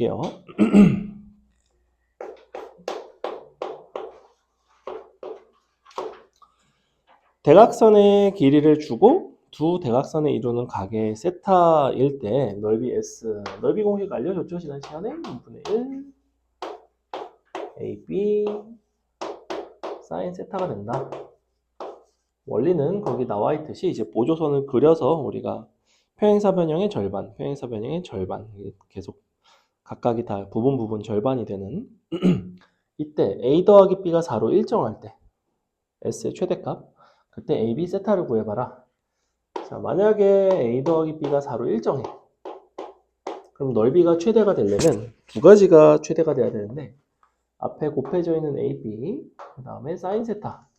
볼게요. 대각선의 길이를 주고 두 대각선을 이루는 각의 세타일 때 넓이 S, 넓이 공식 알려줬죠? 지난 시간에 2분의 1 AB 사인 세타가 된다. 원리는 거기 나와 있듯이 이제 보조선을 그려서 우리가 평행사 변형의 절반, 평행사 변형의 절반 계속 각각이 다 부분 절반이 되는 이때 A 더하기 B가 4로 일정할 때 S의 최대값 그때 AB 세타를 구해봐라. 자, 만약에 A 더하기 B가 4로 일정해. 그럼 넓이가 최대가 되려면 두 가지가 최대가 돼야 되는데 앞에 곱해져 있는 AB 그 다음에 사인 세타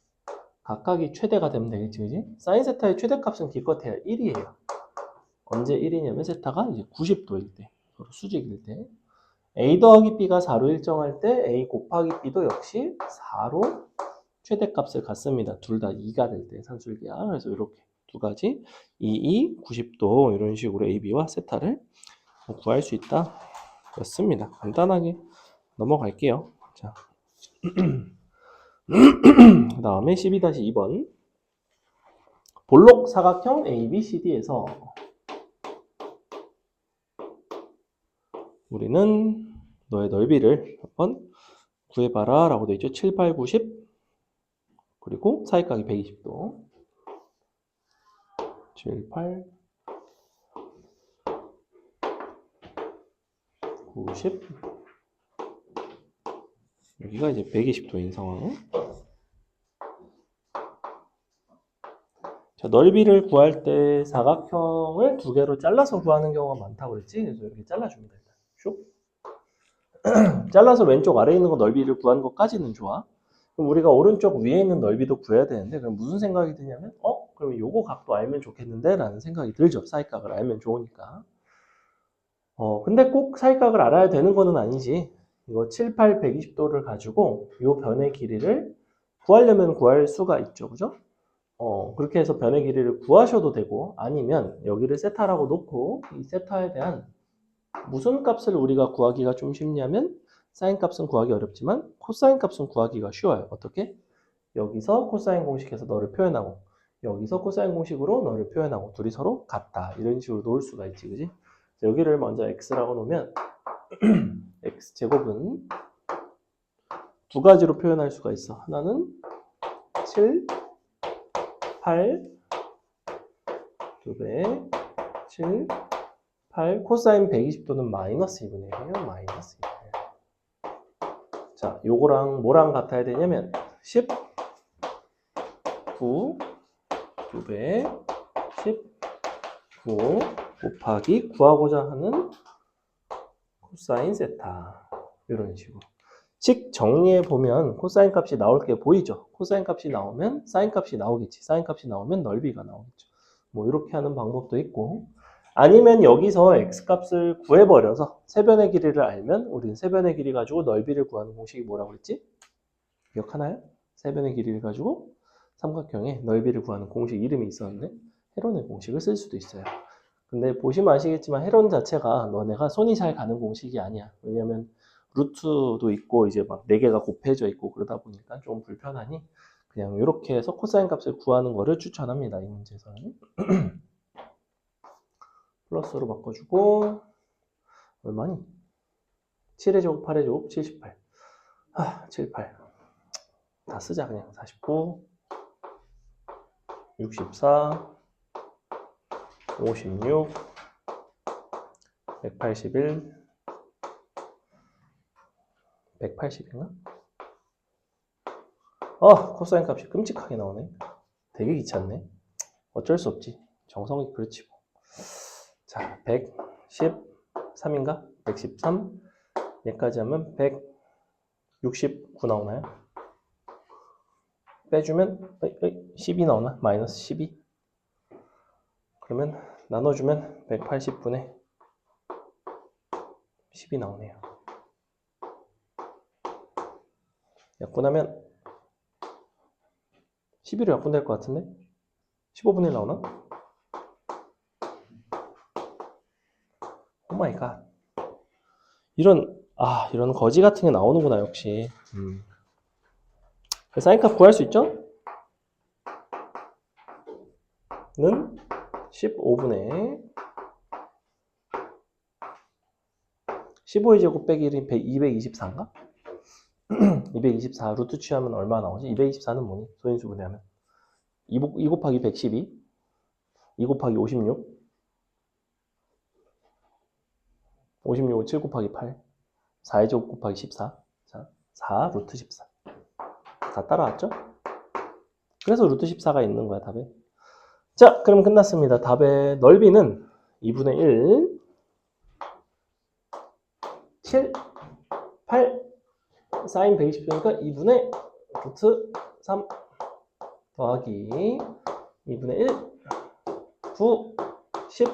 각각이 최대가 되면 되겠지, 그지? 사인 세타의 최대값은 기껏해야 1이에요. 언제 1이냐면 세타가 이제 90도일 때, 서로 수직일 때. A 더하기 B가 4로 일정할 때 A 곱하기 B도 역시 4로 최대값을 갖습니다. 둘 다 2가 될 때 산술기야. 그래서 이렇게 두 가지 2, 90도 이런 식으로 AB와 세타를 구할 수 있다. 였습니다. 간단하게 넘어갈게요. 자, 그 다음에 12-2번 볼록 사각형 ABCD에서 우리는 너의 넓이를 한번 구해봐라 라고 되어 있죠. 7, 8, 90 그리고 사이각이 120도 7, 8, 90 여기가 이제 120도인 상황. 자, 넓이를 구할 때 사각형을 두 개로 잘라서 구하는 경우가 많다고 그랬지? 그래서 이렇게 잘라줍니다. 슉. 잘라서 왼쪽 아래에 있는 거 넓이를 구하는 것까지는 좋아. 그럼 우리가 오른쪽 위에 있는 넓이도 구해야 되는데 그럼 무슨 생각이 드냐면 그러면 요거 각도 알면 좋겠는데 라는 생각이 들죠. 사이각을 알면 좋으니까. 근데 꼭 사이각을 알아야 되는 거는 아니지. 이거 7, 8, 120도를 가지고 요 변의 길이를 구하려면 구할 수가 있죠. 그죠? 그렇게 해서 변의 길이를 구하셔도 되고 아니면 여기를 세타라고 놓고 이 세타에 대한 무슨 값을 우리가 구하기가 좀 쉽냐면 사인 값은 구하기 어렵지만 코사인 값은 구하기가 쉬워요. 어떻게? 여기서 코사인 공식에서 너를 표현하고 여기서 코사인 공식으로 너를 표현하고 둘이 서로 같다. 이런 식으로 놓을 수가 있지. 그지? 여기를 먼저 x라고 놓으면 x제곱은 두 가지로 표현할 수가 있어. 하나는 7, 8 2배 7, 8 코사인 120도는 마이너스 2분의 1이에요. 마이너스 2분의 1. 자, 요거랑 뭐랑 같아야 되냐면 19 2배 19 곱하기 구하고자 하는 코사인 세타 이런 식으로 식 정리해 보면 코사인 값이 나올 게 보이죠. 코사인 값이 나오면 사인 값이 나오겠지. 사인 값이 나오면 넓이가 나오겠죠. 뭐 이렇게 하는 방법도 있고 아니면 여기서 x값을 구해버려서 세변의 길이를 알면 우리는 세변의 길이 가지고 넓이를 구하는 공식이 뭐라고 했지? 기억하나요? 세변의 길이를 가지고 삼각형의 넓이를 구하는 공식 이름이 있었는데 헤론의 공식을 쓸 수도 있어요. 근데 보시면 아시겠지만 헤론 자체가 너네가 손이 잘 가는 공식이 아니야. 왜냐면 루트도 있고 이제 막 4개가 곱해져 있고 그러다 보니까 좀 불편하니 그냥 이렇게 해서 코사인 값을 구하는 거를 추천합니다. 이 문제에서는. 플러스로 바꿔주고 얼마니? 7의 제곱 8의 제곱 78 7, 8 다 쓰자 그냥 49 64 56 181 180인가? 코사인 값이 끔찍하게 나오네. 되게 귀찮네. 어쩔 수 없지. 정성이 그렇지 뭐. 자, 113인가? 113 얘까지 하면 169 나오나요? 빼주면 12 나오나? 마이너스 12 그러면 나눠주면 180분의 10이 나오네요. 약분하면 11로 약분될 것 같은데? 15분의 1 나오나? 오마이갓. 이런 거지 같은 게 나오는구나, 역시. 사인값 구할 수 있죠? 는 15분의 15의 제곱 빼기 1이 224인가? 224 루트 취하면 얼마 나오지? 224는 뭐니? 소인수 분해하면 2 곱하기 112 2 곱하기 56 56을 7 곱하기 8 4의 제곱 곱하기 14 자, 4 루트 14 다 따라왔죠? 그래서 루트 14가 있는 거야, 답에. 자, 그럼 끝났습니다. 답의 넓이는 2분의 1 7 8 사인 120도니까 2분의 루트 3 더하기 2분의 1 9 10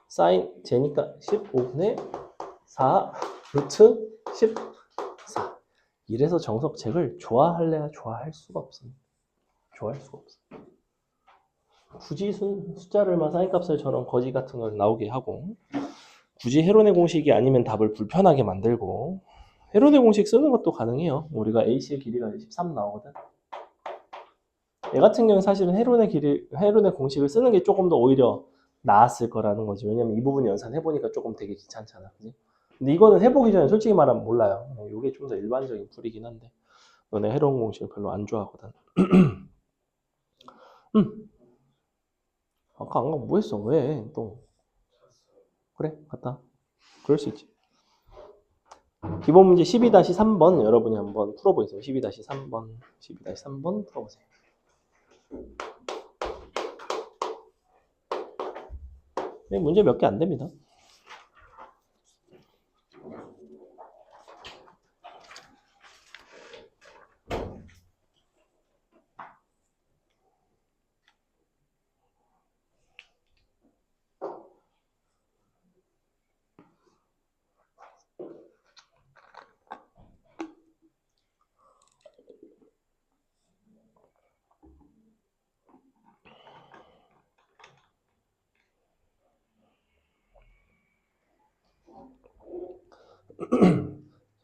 사인 제니까 15분의 4 루트 14. 이래서 정석책을 좋아할래야 좋아할 수가 없습니다. 좋아할 수가 없어. 굳이 숫자를만 사인값을 저런 거지 같은 걸 나오게 하고, 굳이 헤론의 공식이 아니면 답을 불편하게 만들고, 헤론의 공식 쓰는 것도 가능해요. 우리가 AC의 길이가 13 나오거든. 얘 같은 경우는 사실은 헤론의 공식을 쓰는 게 조금 더 오히려 나았을 거라는 거지. 왜냐면 이 부분 연산해보니까 조금 되게 귀찮잖아. 그지? 근데 이거는 해보기 전에 솔직히 말하면 몰라요. 이게 좀 더 일반적인 풀이긴 한데. 너네 헤론 공식을 별로 안 좋아하거든. 아까 안 가고 뭐 했어? 왜? 또. 그래, 갔다. 그럴 수 있지. 기본 문제 12-3번 여러분이 한번 풀어보세요. 12-3번. 12-3번 풀어보세요. 문제 몇 개 안 됩니다.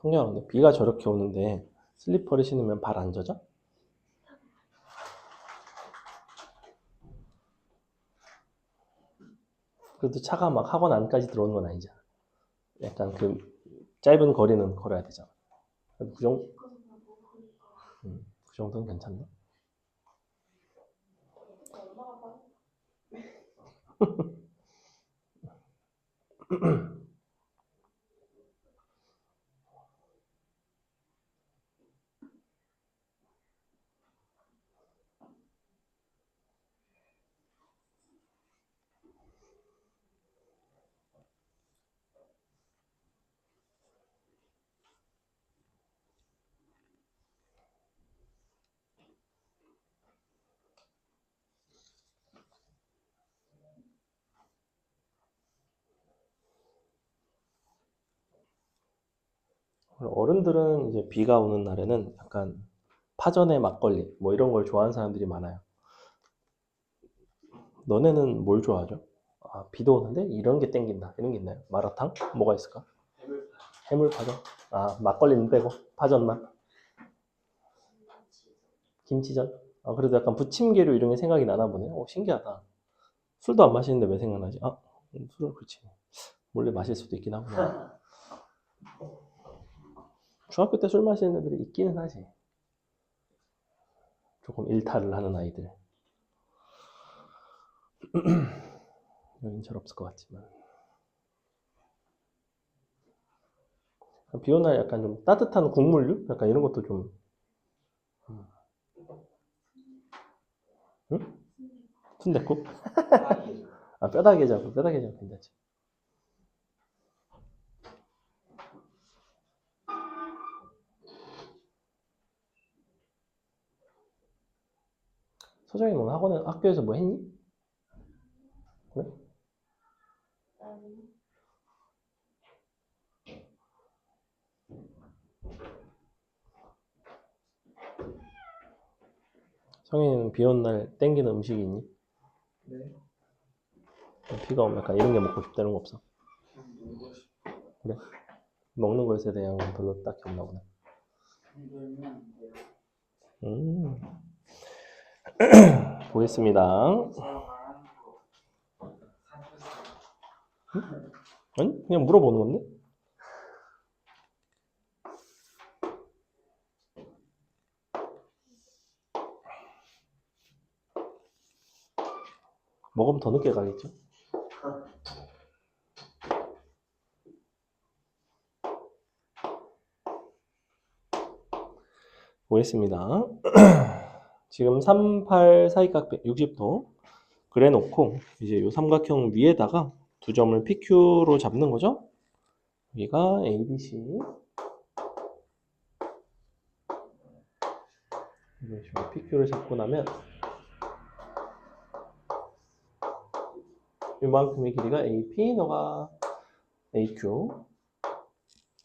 성경아, 비가 저렇게 오는데 슬리퍼를 신으면 발 안 젖어? 그래도 차가 막 학원 안까지 들어오는 건 아니잖아. 약간 그 짧은 거리는 걸어야 되잖아. 그 정도는 괜찮나? 어른들은 이제 비가 오는 날에는 약간 파전에 막걸리 뭐 이런 걸 좋아하는 사람들이 많아요. 너네는 뭘 좋아하죠? 아, 비도 오는데 이런 게 땡긴다. 이런 게 있나요? 마라탕? 뭐가 있을까? 해물파전? 아, 막걸리는 빼고 파전만? 김치전? 아, 그래도 약간 부침개류 이런 게 생각이 나나 보네. 신기하다. 술도 안 마시는데 왜 생각나지? 아, 술을 그렇지. 원래 마실 수도 있긴 하구나. 중학교 때 술 마시는 애들이 있기는 하지. 조금 일탈을 하는 아이들. 여긴 잘 없을 것 같지만. 비 오는 날 약간 좀 따뜻한 국물류? 약간 이런 것도 좀. 응? 순댓국? 아, 뼈다귀장 괜찮지. 소정이 너 학교에서 뭐 했니? 그래? 성인이는 비 오는 날 땡기는 음식이 있니? 네. 비가 오면 약간 이런 게 먹고 싶다는 거 없어? 그래? 먹는 것에 대한 건 별로 딱히 없나 보네. 보겠습니다. 아니, 그냥 물어보는 건데? 먹으면 더 늦게 가겠죠? 보겠습니다. 지금 38 사이각 60도 그래 놓고 이제 이 삼각형 위에다가 두 점을 PQ로 잡는 거죠. 여기가 ABC 이런 식으로 PQ를 잡고 나면 이만큼의 길이가 AP, 너가 AQ.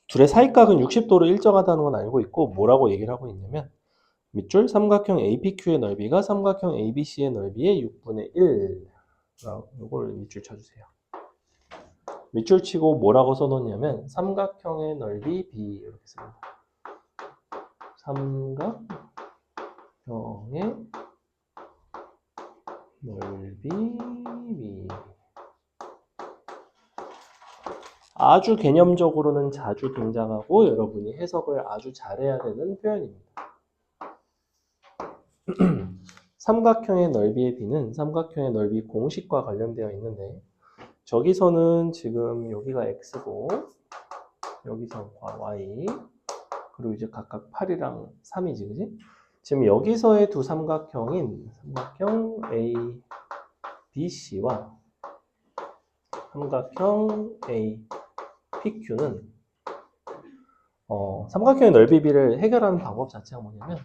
둘의 사이각은 60도로 일정하다는 건 알고 있고 뭐라고 얘기를 하고 있냐면 밑줄 삼각형 APQ의 넓이가 삼각형 ABC의 넓이의 6분의 1. 이걸 밑줄 쳐주세요. 밑줄 치고 뭐라고 써놓냐면 삼각형의 넓이 B 이렇게 씁니다. 삼각형의 넓이 B. 아주 개념적으로는 자주 등장하고 여러분이 해석을 아주 잘해야 되는 표현입니다. 삼각형의 넓이의 B는 삼각형의 넓이 공식과 관련되어 있는데 저기서는 지금 여기가 X고 여기서 Y 그리고 이제 각각 8이랑 3이지 그지? 지금 여기서의 두 삼각형인 삼각형 A, B, C와 삼각형 A, PQ는 삼각형의 넓이 B를 해결하는 방법 자체가 뭐냐면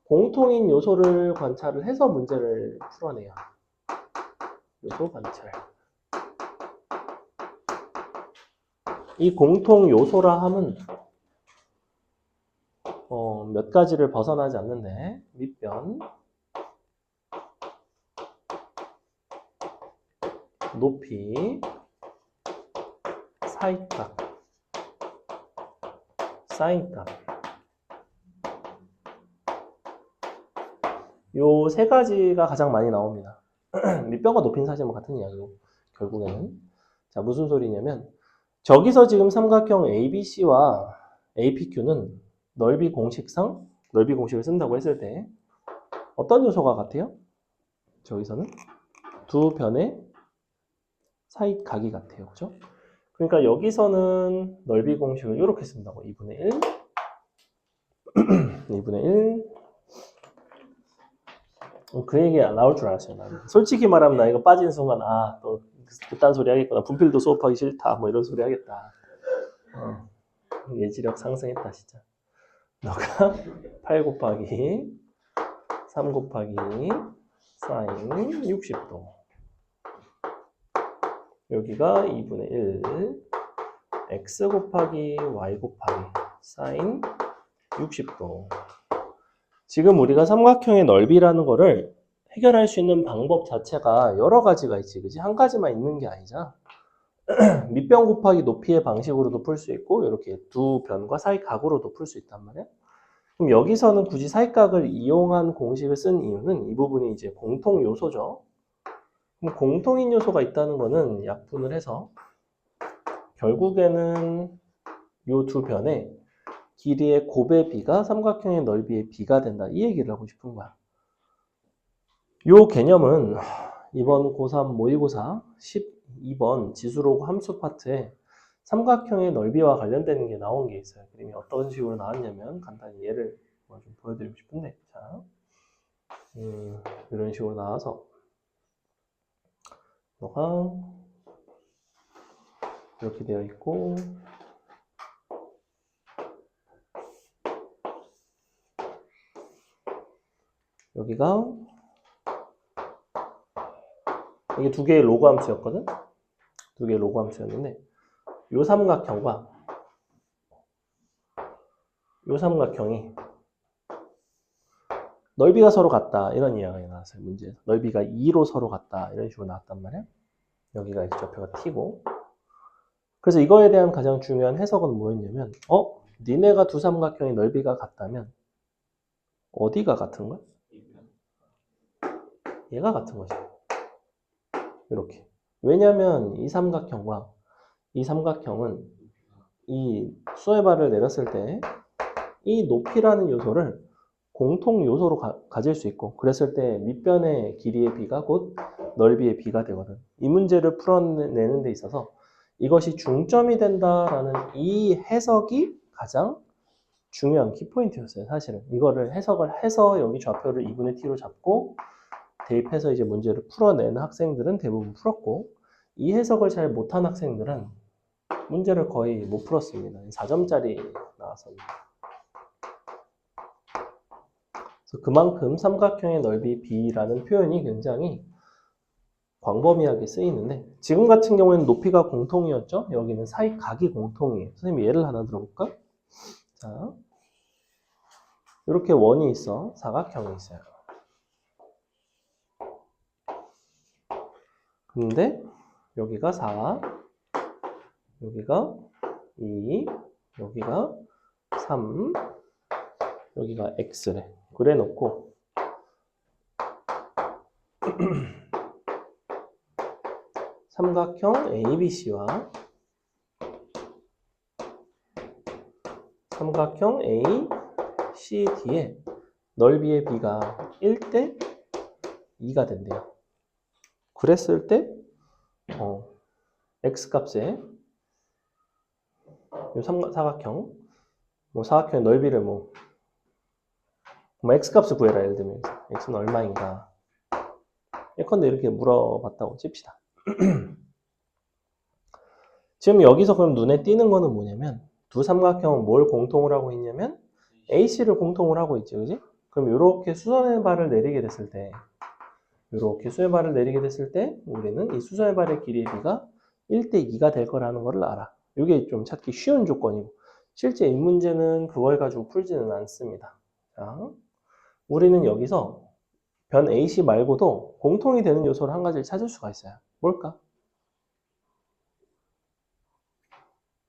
공통인 요소를 관찰을 해서 문제를 풀어내요. 요소 관찰. 이 공통 요소라 함은 몇 가지를 벗어나지 않는데 밑변, 높이, 사이각, 사인각. 요 세 가지가 가장 많이 나옵니다. 밑변과 높이는 사실 뭐 같은 이야기고 결국에는 자 무슨 소리냐면 저기서 지금 삼각형 ABC와 APQ는 넓이 공식상 넓이 공식을 쓴다고 했을 때 어떤 요소가 같아요? 저기서는 두 변의 사이각이 같아요. 그죠? 그러니까 여기서는 넓이 공식을 이렇게 쓴다고 2분의 1 2분의 1 그 얘기 안 나올 줄 알았어요. 나는. 솔직히 말하면 나 이거 빠지는 순간 또 그딴 소리 하겠구나. 분필도 수업하기 싫다. 뭐 이런 소리 하겠다. 예지력 상승했다 진짜. 너가 8 곱하기 3 곱하기 사인 60도 여기가 2분의 1 x 곱하기 y 곱하기 사인 60도 지금 우리가 삼각형의 넓이라는 거를 해결할 수 있는 방법 자체가 여러 가지가 있지, 그지? 한 가지만 있는 게 아니잖아. 밑변 곱하기 높이의 방식으로도 풀 수 있고, 이렇게 두 변과 사이각으로도 풀 수 있단 말이야. 그럼 여기서는 굳이 사이각을 이용한 공식을 쓴 이유는 이 부분이 이제 공통 요소죠. 그럼 공통인 요소가 있다는 거는 약분을 해서 결국에는 이 두 변의 길이의 곱의 비가 삼각형의 넓이의 비가 된다. 이 얘기를 하고 싶은 거야. 요 개념은 이번 고3 모의고사 12번 지수로그 함수 파트에 삼각형의 넓이와 관련되는 게 나온 게 있어요. 그림이 어떤 식으로 나왔냐면 간단히 예를 좀 보여드리고 싶은데 자, 이런 식으로 나와서 너가 이렇게 되어 있고 여기가 이게 두 개의 로그 함수였거든? 두 개의 로그 함수였는데 요 삼각형과 요 삼각형이 넓이가 서로 같다 이런 이야기가 나왔어요. 문제에서 넓이가 2로 서로 같다 이런 식으로 나왔단 말이야. 여기가 이제 좌표가 t고 그래서 이거에 대한 가장 중요한 해석은 뭐였냐면 니네가 두 삼각형의 넓이가 같다면 어디가 같은 거야? 얘가 같은 거지. 이렇게. 왜냐면 이 삼각형과 이 삼각형은 이 수의 발을 내렸을 때 이 높이라는 요소를 공통 요소로 가질 수 있고, 그랬을 때 밑변의 길이의 비가 곧 넓이의 비가 되거든. 이 문제를 풀어내는 데 있어서 이것이 중점이 된다라는 이 해석이 가장 중요한 키포인트였어요, 사실은. 이거를 해석을 해서 여기 좌표를 2분의 t로 잡고 대입해서 이제 문제를 풀어내는 학생들은 대부분 풀었고, 이 해석을 잘 못한 학생들은 문제를 거의 못 풀었습니다. 4점짜리 나왔습니다. 그래서 그만큼 삼각형의 넓이 b라는 표현이 굉장히 광범위하게 쓰이는데, 지금 같은 경우에는 높이가 공통이었죠? 여기는 사이각이 공통이에요. 선생님 예를 하나 들어볼까? 자, 이렇게 원이 있어. 사각형이 있어요. 근데 여기가 4, 여기가 2, 여기가 3, 여기가 x래. 그래 놓고 삼각형 ABC와 삼각형 ACD의 넓이의 비가 1대 2가 된대요. 그랬을 때 x값에 이 사각형, 사각형의 넓이를 x값을 구해라. 예를 들면 x는 얼마인가. 예컨대 이렇게 물어봤다고 칩시다. 지금 여기서 그럼 눈에 띄는 거는 뭐냐면 두 삼각형은 뭘 공통으로 하고 있냐면 AC를 공통으로 하고 있지, 그지? 그럼 이렇게 수선의 발을 내리게 됐을 때, 우리는 이 수선의 발의 길이의 비가 1대 2가 될 거라는 거를 알아. 이게 좀 찾기 쉬운 조건이고, 실제 이 문제는 그걸 가지고 풀지는 않습니다. 자, 우리는 여기서 변 AC 말고도 공통이 되는 요소를 한 가지를 찾을 수가 있어요. 뭘까?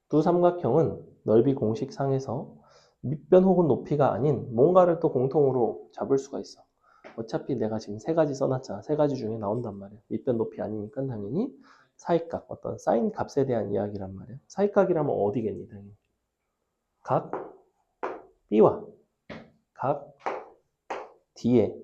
두 삼각형은 넓이 공식상에서 밑변 혹은 높이가 아닌 뭔가를 또 공통으로 잡을 수가 있어. 어차피 내가 지금 세 가지 써놨잖아. 세 가지 중에 나온단 말이야. 밑변 높이 아니니까 당연히 사이각, 어떤 사인 값에 대한 이야기란 말이야. 사이각이라면 어디겠니? 당연히 각 B와 각 D의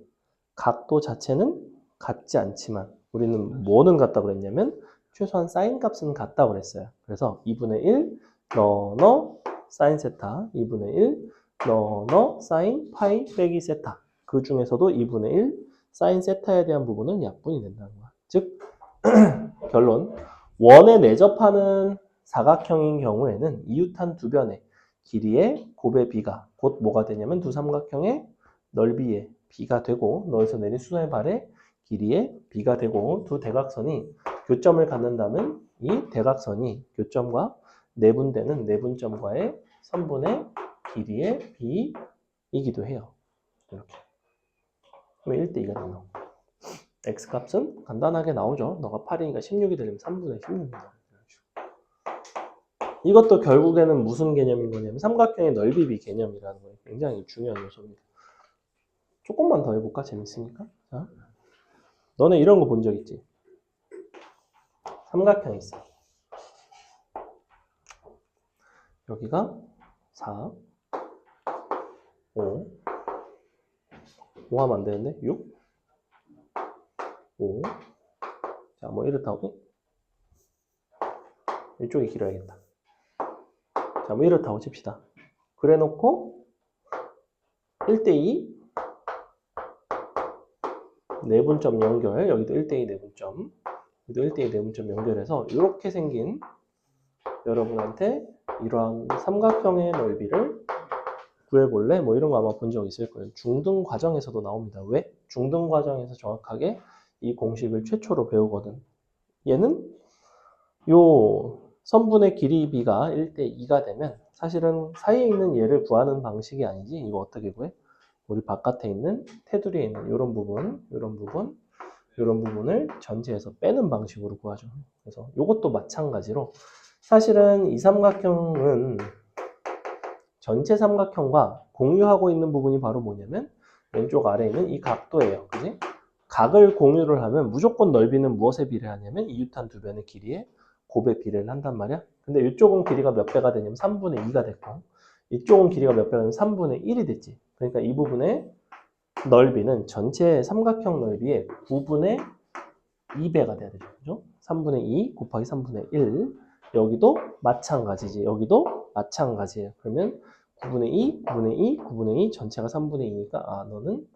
각도 자체는 같지 않지만 우리는 뭐는 같다고 그랬냐면 최소한 사인 값은 같다고 그랬어요. 그래서 2분의 1 너 사인 세타, 2분의 1 너 사인 파이 빼기 세타. 그 중에서도 2분의 1 사인 세타에 대한 부분은 약분이 된다는 거야. 즉 결론, 원에 내접하는 사각형인 경우에는 이웃한 두 변의 길이의 곱의 비가 곧 뭐가 되냐면 두 삼각형의 넓이의 비가 되고, 너에서 내린 수선의 발의 길이의 비가 되고, 두 대각선이 교점을 갖는다면 이 대각선이 교점과 내분되는 내분점과의 선분의 길이의 비이기도 해요. 이렇게. 그럼 1대 2가 된다. x값은 간단하게 나오죠. 너가 8이니까 16이 되려면 3분의 16이다. 이것도 결국에는 무슨 개념인 거냐면 삼각형의 넓이비 개념이라는 거예요. 굉장히 중요한 요소입니다. 조금만 더 해볼까? 재밌으니까. 자, 너네 이런 거 본 적 있지? 삼각형이 있어. 여기가 4, 5, 5 하면 안 되는데 6, 5. 자, 이렇다고. 이쪽이 길어야겠다. 자, 이렇다고 칩시다. 그래 놓고 1대2 내분점 연결, 여기도 1대2 내분점, 여기도 1대2 내분점 연결해서 이렇게 생긴 여러분한테 이러한 삼각형의 넓이를 구해볼래? 이런 거 아마 본 적 있을 거예요. 중등 과정에서도 나옵니다. 왜? 중등 과정에서 정확하게 이 공식을 최초로 배우거든. 얘는 요 선분의 길이비가 1대 2가 되면 사실은 사이에 있는 얘를 구하는 방식이 아니지. 이거 어떻게 구해? 우리 바깥에 있는 테두리에 있는 이런 부분, 이런 부분을 전체에서 빼는 방식으로 구하죠. 그래서 이것도 마찬가지로 사실은 이 삼각형은 전체 삼각형과 공유하고 있는 부분이 바로 뭐냐면 왼쪽 아래에 있는 이 각도예요. 그지? 각을 공유를 하면 무조건 넓이는 무엇에 비례하냐면 이유탄 두 변의 길이에 곱에 비례를 한단 말이야. 근데 이쪽은 길이가 몇 배가 되냐면 3분의 2가 됐고 이쪽은 길이가 몇 배가 되냐면 3분의 1이 됐지. 그러니까 이 부분의 넓이는 전체 삼각형 넓이의 9분의 2배가 돼야 되죠. 그죠? 3분의 2 곱하기 3분의 1. 여기도 마찬가지지. 여기도 마찬가지예요. 그러면 9분의 2, 9분의 2, 9분의 2 전체가 3분의 2니까 아 너는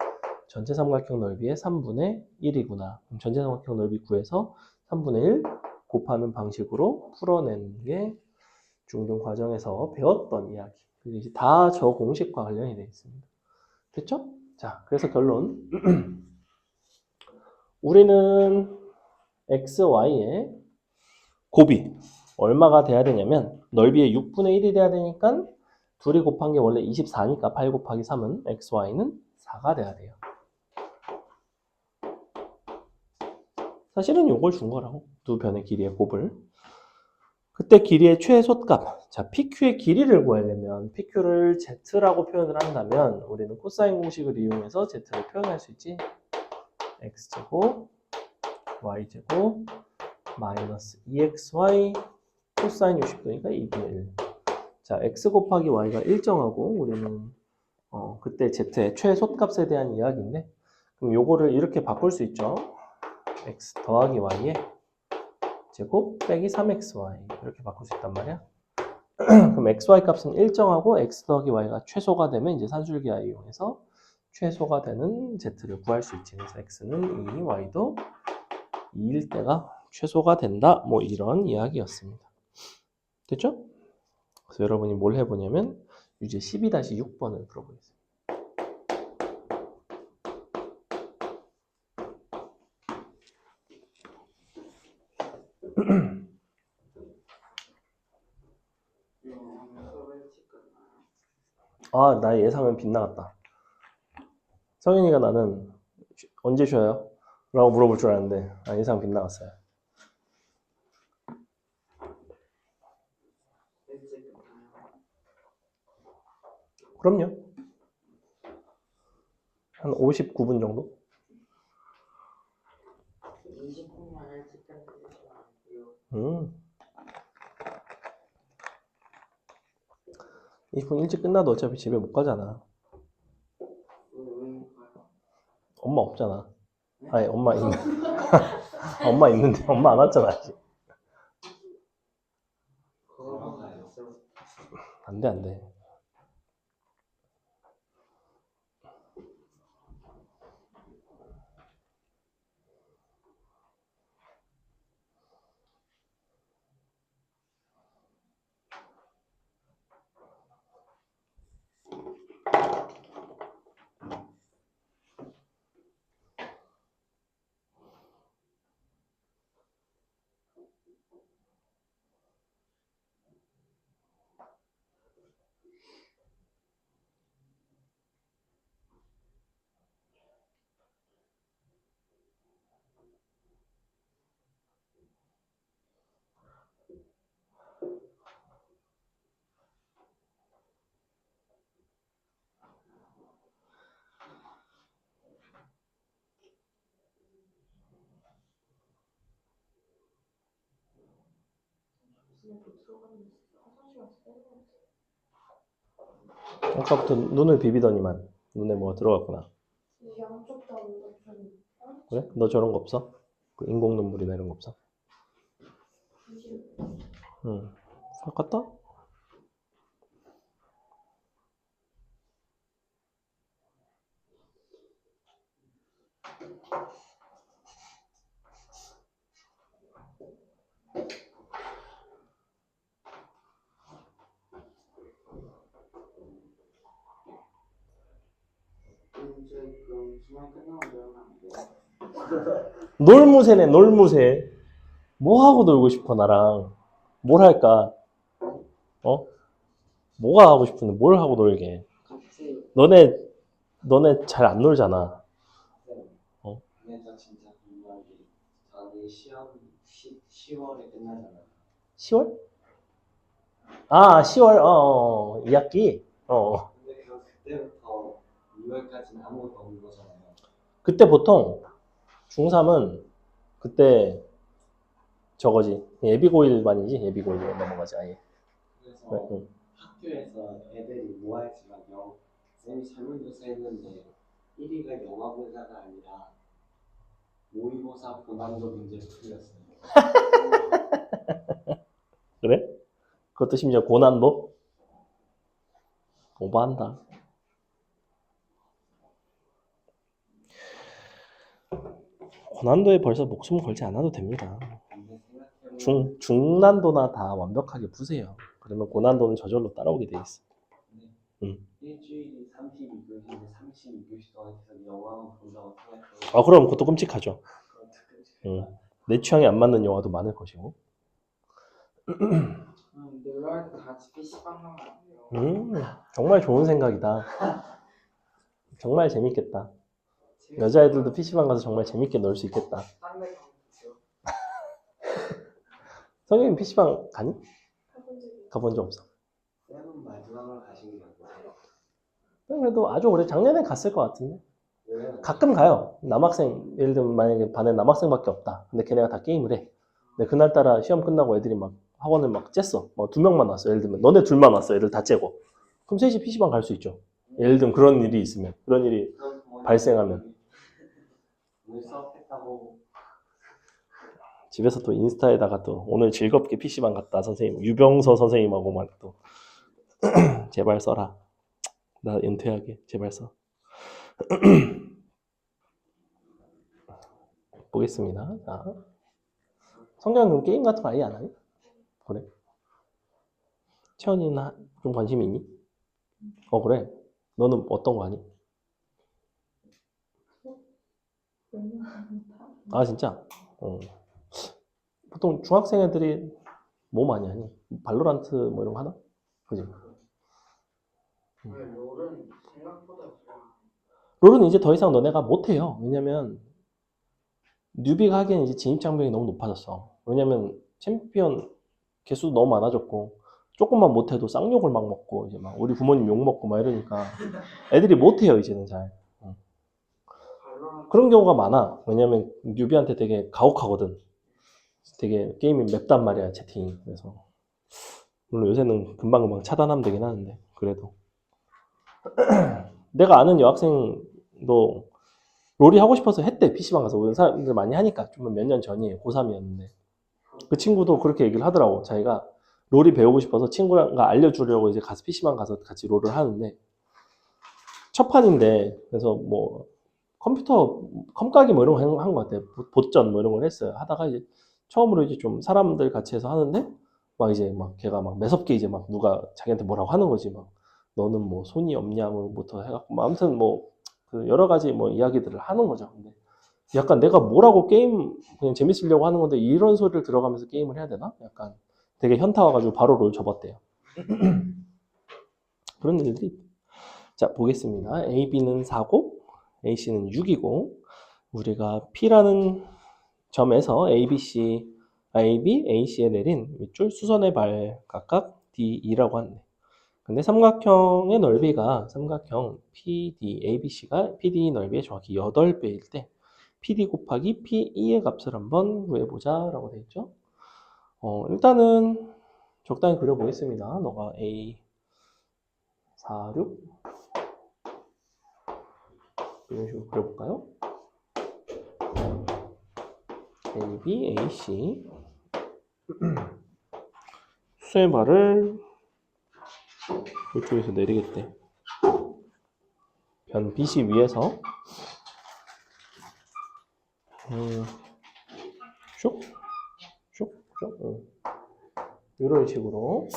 전체 삼각형 넓이의 3분의 1이구나. 그럼 전체 삼각형 넓이 구해서 3분의 1 곱하는 방식으로 풀어내는 게 중등 과정에서 배웠던 이야기. 이제 다 저 공식과 관련이 되어 있습니다. 됐죠? 자, 그래서 결론. 우리는 x, y의 곱이 얼마가 돼야 되냐면 넓이의 6분의 1이 돼야 되니까 둘이 곱한 게 원래 24니까 8 곱하기 3은 x, y는 4가 돼야 돼요. 사실은 이걸 준 거라고. 두 변의 길이의 곱을. 그때 길이의 최소값. 자, PQ의 길이를 구하려면 PQ를 Z라고 표현을 한다면 우리는 코사인 공식을 이용해서 Z를 표현할 수 있지. X제곱, Y제곱, 마이너스 2XY, 코사인 60도니까 2분의 1. 자, X 곱하기 Y가 일정하고 우리는 그때 Z의 최소값에 대한 이야기인데 그럼 요거를 이렇게 바꿀 수 있죠. X 더하기 Y에 제곱 빼기 3xy 이렇게 바꿀 수 있단 말이야. 그럼 xy 값은 일정하고 x 더하기 y가 최소가 되면 이제 산술기하 이용해서 최소가 되는 z를 구할 수 있지. 그래서 x는 2, y도 2일 때가 최소가 된다. 뭐 이런 이야기였습니다. 됐죠? 그래서 여러분이 뭘 해보냐면 유제 12-6번을 풀어보겠습니다. 아, 나의 예상은 빗나갔다. 성현이가 나는 언제 쉬어요? 라고 물어볼 줄 알았는데 예상 빗나갔어요. 그럼요. 한 59분 정도? 20분만 일찍 끝내주시면 안 돼요. 20분 일찍 끝나도 어차피 집에 못 가잖아. 왜 가요? 엄마 없잖아. 네? 아니, 엄마 있는. 엄마 있는데 엄마 안 왔잖아, 아직. 그거만 가요. 안 돼, 안 돼. 아까부터 눈을 비비더니만 눈에 뭐가 들어갔구나. 양쪽 다 좀 그래? 너 저런 거 없어? 그 인공 눈물이나 이런 거 없어? 응. 섞었다? 이제 그 주말 끝나고 놀면 안 돼요? 놀무새네, 놀무새. 뭐 하고 놀고 싶어, 나랑? 뭘 할까? 어? 뭐가 하고 싶은데 뭘 하고 놀게? 같이. 너네 잘 안 놀잖아. 어? 근데 저 진짜 궁금한 게 저희 시험 10월에 끝나잖아요. 10월? 아, 10월, 2학기? 근데 그럼 그때부터 6월까지는 아무것도 없는 거잖아요. 그때 보통 중3은 그때 저거지. 예비고1반이지. 예비고1로 넘어가지, 아예. 그래서 네, 응. 학교에서 애들이 뭐 할지만 쌤이 설문조사 했는데 1위가 영어고사가 아니라 모의고사 고난도 문제를 풀렸어요. 그래? 그것도 심지어 고난도? 오버한다. 고난도에 벌써 목숨 걸지 않아도 됩니다. 근데 생각해보면 중난도나 다 완벽하게 푸세요. 그러면 고난도는 저절로 따라오게 돼 있어. 일주일이 32교시인데 32교시 동안 계속 영화만 본다고 생각해보면 아, 그럼 그것도 끔찍하죠. 그것도 끔찍하다. 내 취향에 안 맞는 영화도 많을 것이고. 놀러 갈 때 같이 PC방 가면 안 돼요. 정말 좋은 생각이다. 정말 재밌겠다. 여자애들도 PC방 가서 정말 재밌게 놀 수 있겠다. 딴데 가면 돼요. 성현이 PC방 가니? 가본 적이 가본 적 없어. 쌤은 마지막으로 가신 게 언제세요? 그래도 아주 오래 작년에 갔을 것 같은데. 왜냐면 가끔 가요. 남학생, 예를 들면 만약에 반에 남학생밖에 없다. 근데 걔네가 다 게임을 해. 근데 그날따라 시험 끝나고 애들이 막 학원을 막 쬐어. 뭐 2명만 왔어. 예를 들면 너네 둘만 왔어. 애들 다 째고. 그럼 셋이 PC방 갈 수 있죠. 예를 들면 그런 일이 있으면. 그런 일이 그런 부모님 발생하면. 오늘 수업했다고 집에서 또 인스타에다가 또 오늘 즐겁게 PC방 갔다 선생님. 유병서 선생님하고 막 또 제발 써라. 나 은퇴하게. 제발 써. 보겠습니다. 자. 성경 그럼 게임 같은 거 아예 안 하니? 그래. 채연이는 좀 관심이 있니? 그래. 너는 어떤 거 하니? 아, 진짜? 보통 중학생 애들이 뭐 많이 하니? 발로란트 뭐 이런 거 하나? 그지? 왜 롤은 생각보다 좋아. 롤은 이제 더 이상 너네가 못해요. 왜냐면 뉴비가 하기엔 이제 진입 장벽이 너무 높아졌어. 왜냐면 챔피언 개수도 너무 많아졌고 조금만 못해도 쌍욕을 막 먹고 이제 막 우리 부모님 욕 먹고 막 이러니까 애들이 못해요 이제는 잘. 발로란트 그런 경우가 많아. 왜냐면 뉴비한테 되게 가혹하거든. 되게 게임이 맵단 말이야 채팅이. 그래서 물론 요새는 금방금방 차단하면 되긴 하는데 그래도 내가 아는 여학생도 롤이 하고 싶어서 했대. PC방 가서 오는 사람들 많이 하니까. 좀 몇 년 전이에요. 고3이었는데 그 친구도 그렇게 얘기를 하더라고. 자기가 롤이 배우고 싶어서 친구가 알려주려고 이제 가서 PC방 가서 같이 롤을 하는데 첫 판인데 그래서 뭐 컴퓨터 컴까기 뭐 이런 거 한 것 같아요. 보전 뭐 이런 걸 했어요. 하다가 이제 처음으로 이제 좀 사람들 같이 해서 하는데 막 이제 막 걔가 막 매섭게 이제 막 누가 자기한테 뭐라고 하는 거지. 막 너는 뭐 손이 없냐 뭐부터 해갖고 뭐 아무튼 뭐 그 여러 가지 뭐 이야기들을 하는 거죠. 근데 약간 내가 뭐라고 게임 그냥 재밌으려고 하는 건데 이런 소리를 들어가면서 게임을 해야 되나? 약간 되게 현타 와가지고 바로 롤 접었대요. 그런 일들이 있- 자 보겠습니다. A, B는 4고 A, C는 6이고 우리가 P라는 점에서 A, B, C, A, B, A, C에 내린 밑줄 수선의 발 각각 D, E라고 하네. 근데 삼각형의 넓이가 삼각형 PD, ABC가 PD 넓이의 정확히 8배일 때 PD 곱하기 PE의 값을 한번 구해보자 라고 되어 있죠. 일단은 적당히 그려보겠습니다. 너가 A 4, 6 이런 식으로 그려볼까요? A, B, A, C 수의 발을 이쪽에서 내리겠대. 변 BC 위에서 슉, 슉, 슉, 이런 식으로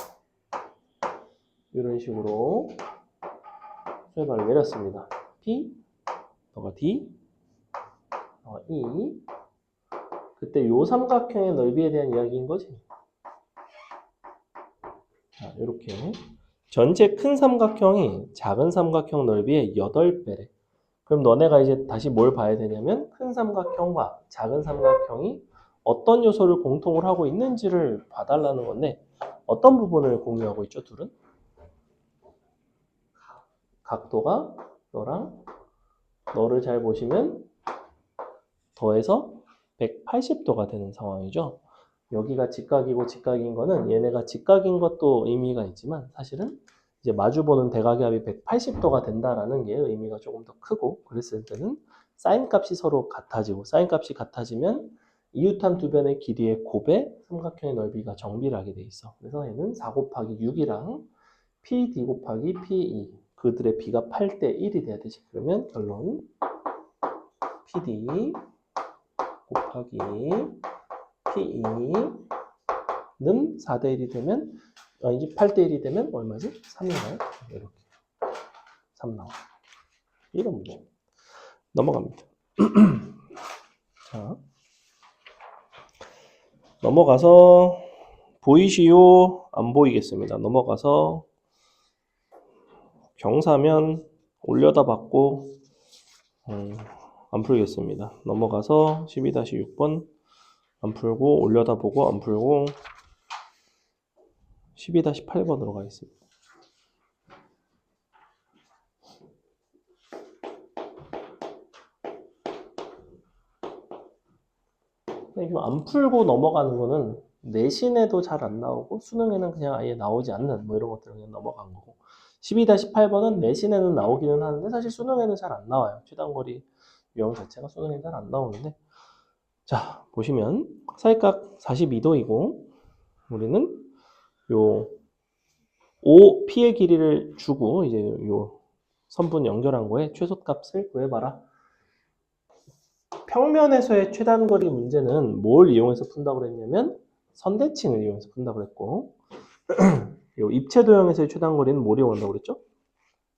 수의 발을 내렸습니다. P, 너가 D, 너가 E. 그때 요 삼각형의 넓이에 대한 이야기인 거지. 자, 이렇게 전체 큰 삼각형이 작은 삼각형 넓이의 8배래. 그럼 너네가 이제 다시 뭘 봐야 되냐면 큰 삼각형과 작은 삼각형이 어떤 요소를 공통을 하고 있는지를 봐달라는 건데 어떤 부분을 공유하고 있죠, 둘은? 각도가 너랑 너를 잘 보시면 더해서 180도가 되는 상황이죠. 여기가 직각이고 직각인 거는 얘네가 직각인 것도 의미가 있지만 사실은 이제 마주보는 대각의 합이 180도가 된다라는 게 의미가 조금 더 크고 그랬을 때는 사인 값이 서로 같아지고 사인 값이 같아지면 이웃한 두 변의 길이의 곱에 삼각형의 넓이가 정비를 돼 있어. 그래서 얘는 4 곱하기 6이랑 PD 곱하기 PE 그들의 B가 8대 1이 돼야 되지. 그러면 결론 PD 곱하기 PE는 4대 1이 되면 이제 8대 1이 되면 얼마지? 3인가요? 이렇게 3 나와. 이런 문제. 넘어갑니다. 자, 넘어가서 보이시요? 안 보이겠습니다. 넘어가서 경사면 올려다 받고 안 풀겠습니다. 넘어가서 12-6번 안 풀고 올려다 보고 안 풀고 12-8번으로 가겠습니다. 이거 안 풀고 넘어가는 거는 내신에도 잘 안 나오고 수능에는 그냥 아예 나오지 않는 뭐 이런 것들은 그냥 넘어간 거고 12-8번은 내신에는 나오기는 하는데 사실 수능에는 잘 안 나와요. 최단거리 유형 자체가 수능에는 잘 안 나오는데 자 보시면 사이각 42도이고 우리는 요 OP의 길이를 주고 이제 요 선분 연결한 거에 최소값을 구해봐라. 평면에서의 최단거리 문제는 뭘 이용해서 푼다고 그랬냐면 선대칭을 이용해서 푼다고 그랬고 요 입체 도형에서의 최단거리는 뭘 이용한다고 그랬죠?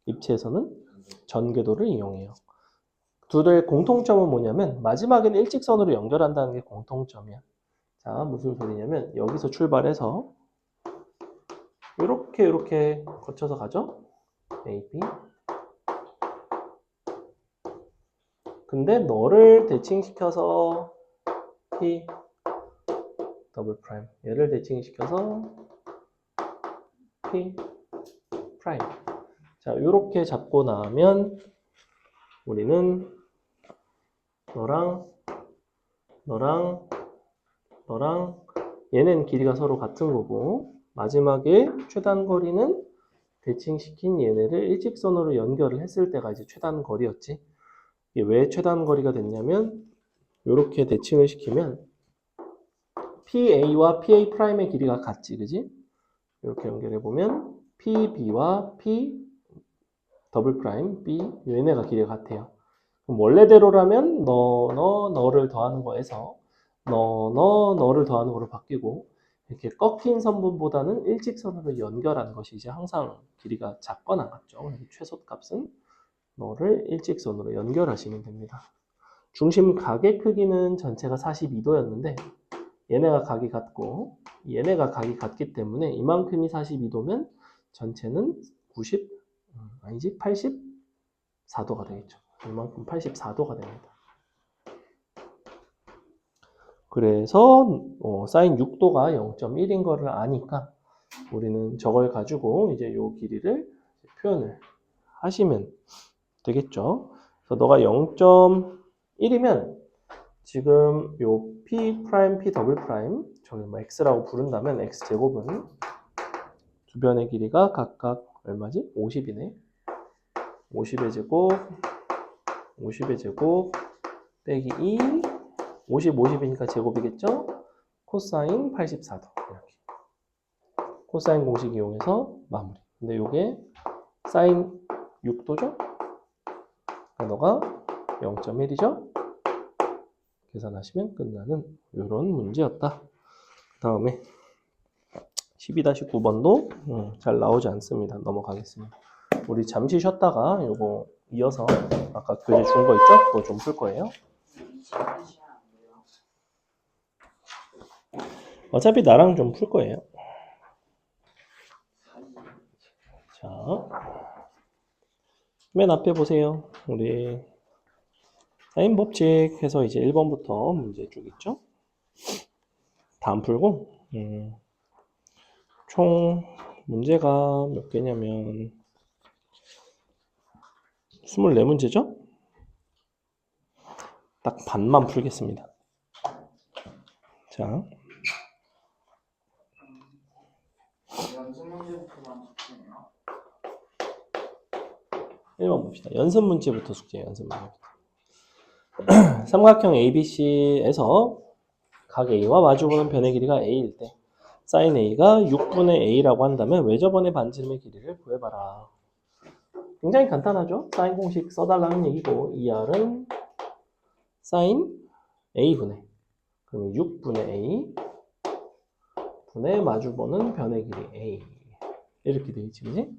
입체에서는 전궤도를 이용해요. 둘의 공통점은 뭐냐면 마지막에는 일직선으로 연결한다는 게 공통점이야. 자, 무슨 소리냐면 여기서 출발해서 이렇게 거쳐서 가죠? A, B. 근데 너를 대칭시켜서 P 더블 프라임 얘를 대칭시켜서 P 프라임 자 이렇게 잡고 나면 우리는 너랑 얘는 길이가 서로 같은 거고 마지막에 최단거리는 대칭시킨 얘네를 일직선으로 연결을 했을 때가 이제 최단거리였지. 이게 왜 최단거리가 됐냐면 이렇게 대칭을 시키면 PA와 PA 프라임의 길이가 같지, 그지? 이렇게 연결해 보면 PB와 P 더블 프라임 B 얘네가 길이가 같아요. 그럼 원래대로라면 너를 더하는 거에서 너를 더하는 거로 바뀌고 이렇게 꺾인 선분보다는 일직선으로 연결하는 것이 이제 항상 길이가 작거나 같죠. 그래서 최소값은 너를 일직선으로 연결하시면 됩니다. 중심 각의 크기는 전체가 42도였는데 얘네가 각이 같고 얘네가 각이 같기 때문에 이만큼이 42도면 전체는 84도가 되겠죠. 이만큼 84도가 됩니다. 그래서 사인 6도가 0.1인 거를 아니까 우리는 저걸 가지고 이제 요 길이를 표현을 하시면 되겠죠. 그래서 너가 0.1이면 지금 요 P 프라임, P 더블 프라임, 저기 뭐 X라고 부른다면 X 제곱은 두 변의 길이가 각각 얼마지? 50이네. 50의 제곱, 50의 제곱, 빼기 2, 50이니까 제곱이겠죠? 코사인 84도. 이렇게. 코사인 공식 이용해서 마무리. 근데 요게 사인 6도죠? 그러니까 너가 0.1이죠? 계산하시면 끝나는 이런 문제였다. 그 다음에 12-9번도 잘 나오지 않습니다. 넘어가겠습니다. 우리 잠시 쉬었다가 요거 이어서 아까 교재 준 거 있죠? 그거 좀 풀 거예요. 어차피 나랑 좀 풀 거예요. 자, 맨 앞에 보세요. 우리 사인 법칙 해서 이제 1번부터 문제 쭉 있죠? 다 안 풀고 총 문제가 몇 개냐면 24문제죠? 딱 반만 풀겠습니다. 자, 연습 문제부터만 숙제네요. 1번 봅시다. 연습 문제부터 숙제예요. 연습 문제부터. 삼각형 ABC에서 각 A와 마주보는 변의 길이가 A일 때 sin A가 6분의 A라고 한다면 외접원의 반지름의 길이를 구해봐라. 굉장히 간단하죠? sin 공식 써달라는 얘기고 ER은 sin A분의 그럼 6분의 A 분의 마주보는 변의 길이 A 이렇게 되겠지, 그지?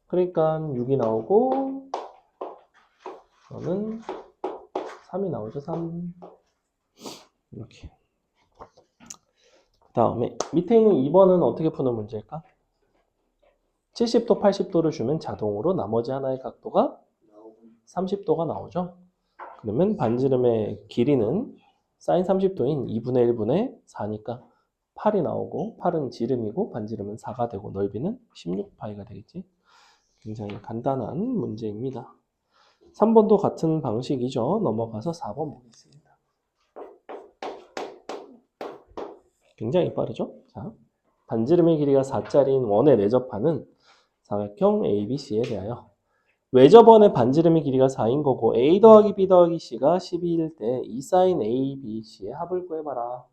그러니까 6이 나오고 저는 3이 나오죠. 3 이렇게. 그 다음에 밑에 있는 2번은 어떻게 푸는 문제일까? 70도, 80도를 주면 자동으로 나머지 하나의 각도가 30도가 나오죠. 그러면 반지름의 길이는 sin 30도인 2분의 1분의 4니까 8이 나오고 8은 지름이고 반지름은 4가 되고 넓이는 16파이가 되겠지. 굉장히 간단한 문제입니다. 3번도 같은 방식이죠. 넘어가서 4번 보겠습니다. 굉장히 빠르죠? 자, 반지름의 길이가 4짜리인 원에 내접하는 삼각형 ABC에 대하여 외접원의 반지름의 길이가 4인 거고 A 더하기 B 더하기 C가 12일 때 이 sin A, B, C의 합을 구해봐라.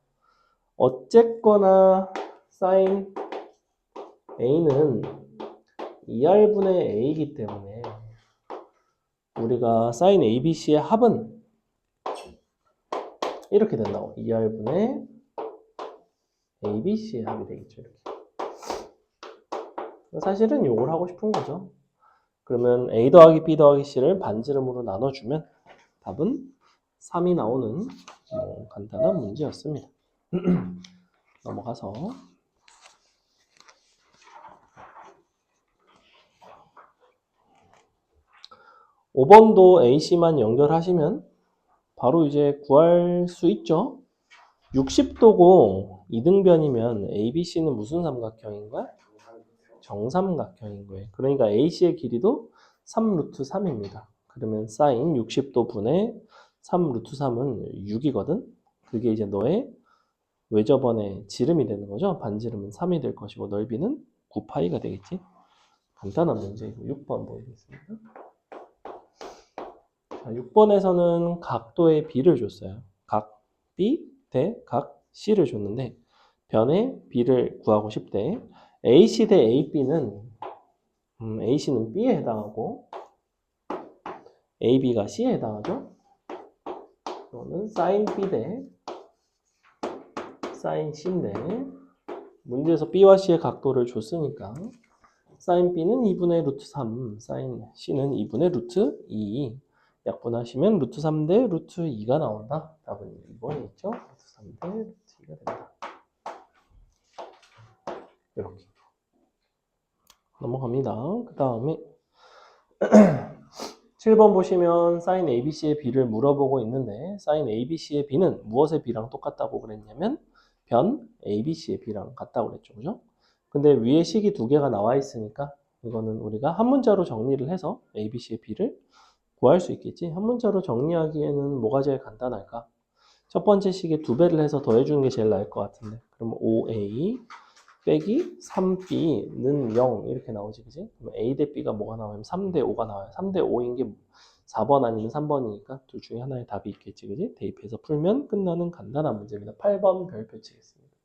어쨌거나 sin A는 2R분의 A이기 때문에 우리가 sin ABC의 합은 이렇게 된다고. 2R분의 ABC의 합이 되겠죠. 이렇게. 사실은 요걸 하고 싶은 거죠. 그러면 A 더하기 B 더하기 C를 반지름으로 나눠주면 답은 3이 나오는 간단한 문제였습니다. 넘어가서 5번도 AC만 연결하시면 바로 이제 구할 수 있죠. 60도고 이등변이면 ABC는 무슨 삼각형인 거야? 정삼각형인 거예요. 그러니까 AC의 길이도 3 루트 3입니다. 그러면 sin 60도 분의 3 루트 3은 6이거든. 그게 이제 너의 외접원의 지름이 되는 거죠. 반지름은 3이 될 것이고 넓이는 9파이가 되겠지. 간단한 문제이고 6번 보겠습니다. 자, 6번에서는 각도의 B를 줬어요. 각 B 대 각 C를 줬는데 변의 B를 구하고 싶대. AC 대 AB는 AC는 B에 해당하고 AB가 C에 해당하죠. 이거는 sin B 대 sin C인데 문제에서 B와 C의 각도를 줬으니까 sin B는 2분의 루트 3, sin C는 2분의 루트 2. 약분하시면 루트 3 대 루트 2가 나온다. 답은 2번에 있죠. 루트 3 대 루트 2가 된다. 이렇게 넘어갑니다. 그 다음에 7번 보시면 sin ABC의 B를 물어보고 있는데 sin ABC의 B는 무엇의 B랑 똑같다고 그랬냐면 변 ABC의 B랑 같다고 그랬죠. 그죠? 근데 위에 식이 두 개가 나와 있으니까 이거는 우리가 한 문자로 정리를 해서 ABC의 B를 구할 수 있겠지. 한 문자로 정리하기에는 뭐가 제일 간단할까? 첫 번째 식에 2배를 해서 더해주는 게 제일 나을 것 같은데 그러면 5A 빼기 3B는 0 이렇게 나오지, 그지? 그럼 A 대 B가 뭐가 나오냐면 3 대 5가 나와요. 3 대 5인 게 4번 아니면 3번이니까 둘 중에 하나의 답이 있겠지, 그지? 대입해서 풀면 끝나는 간단한 문제입니다. 8번 별표 치겠습니다.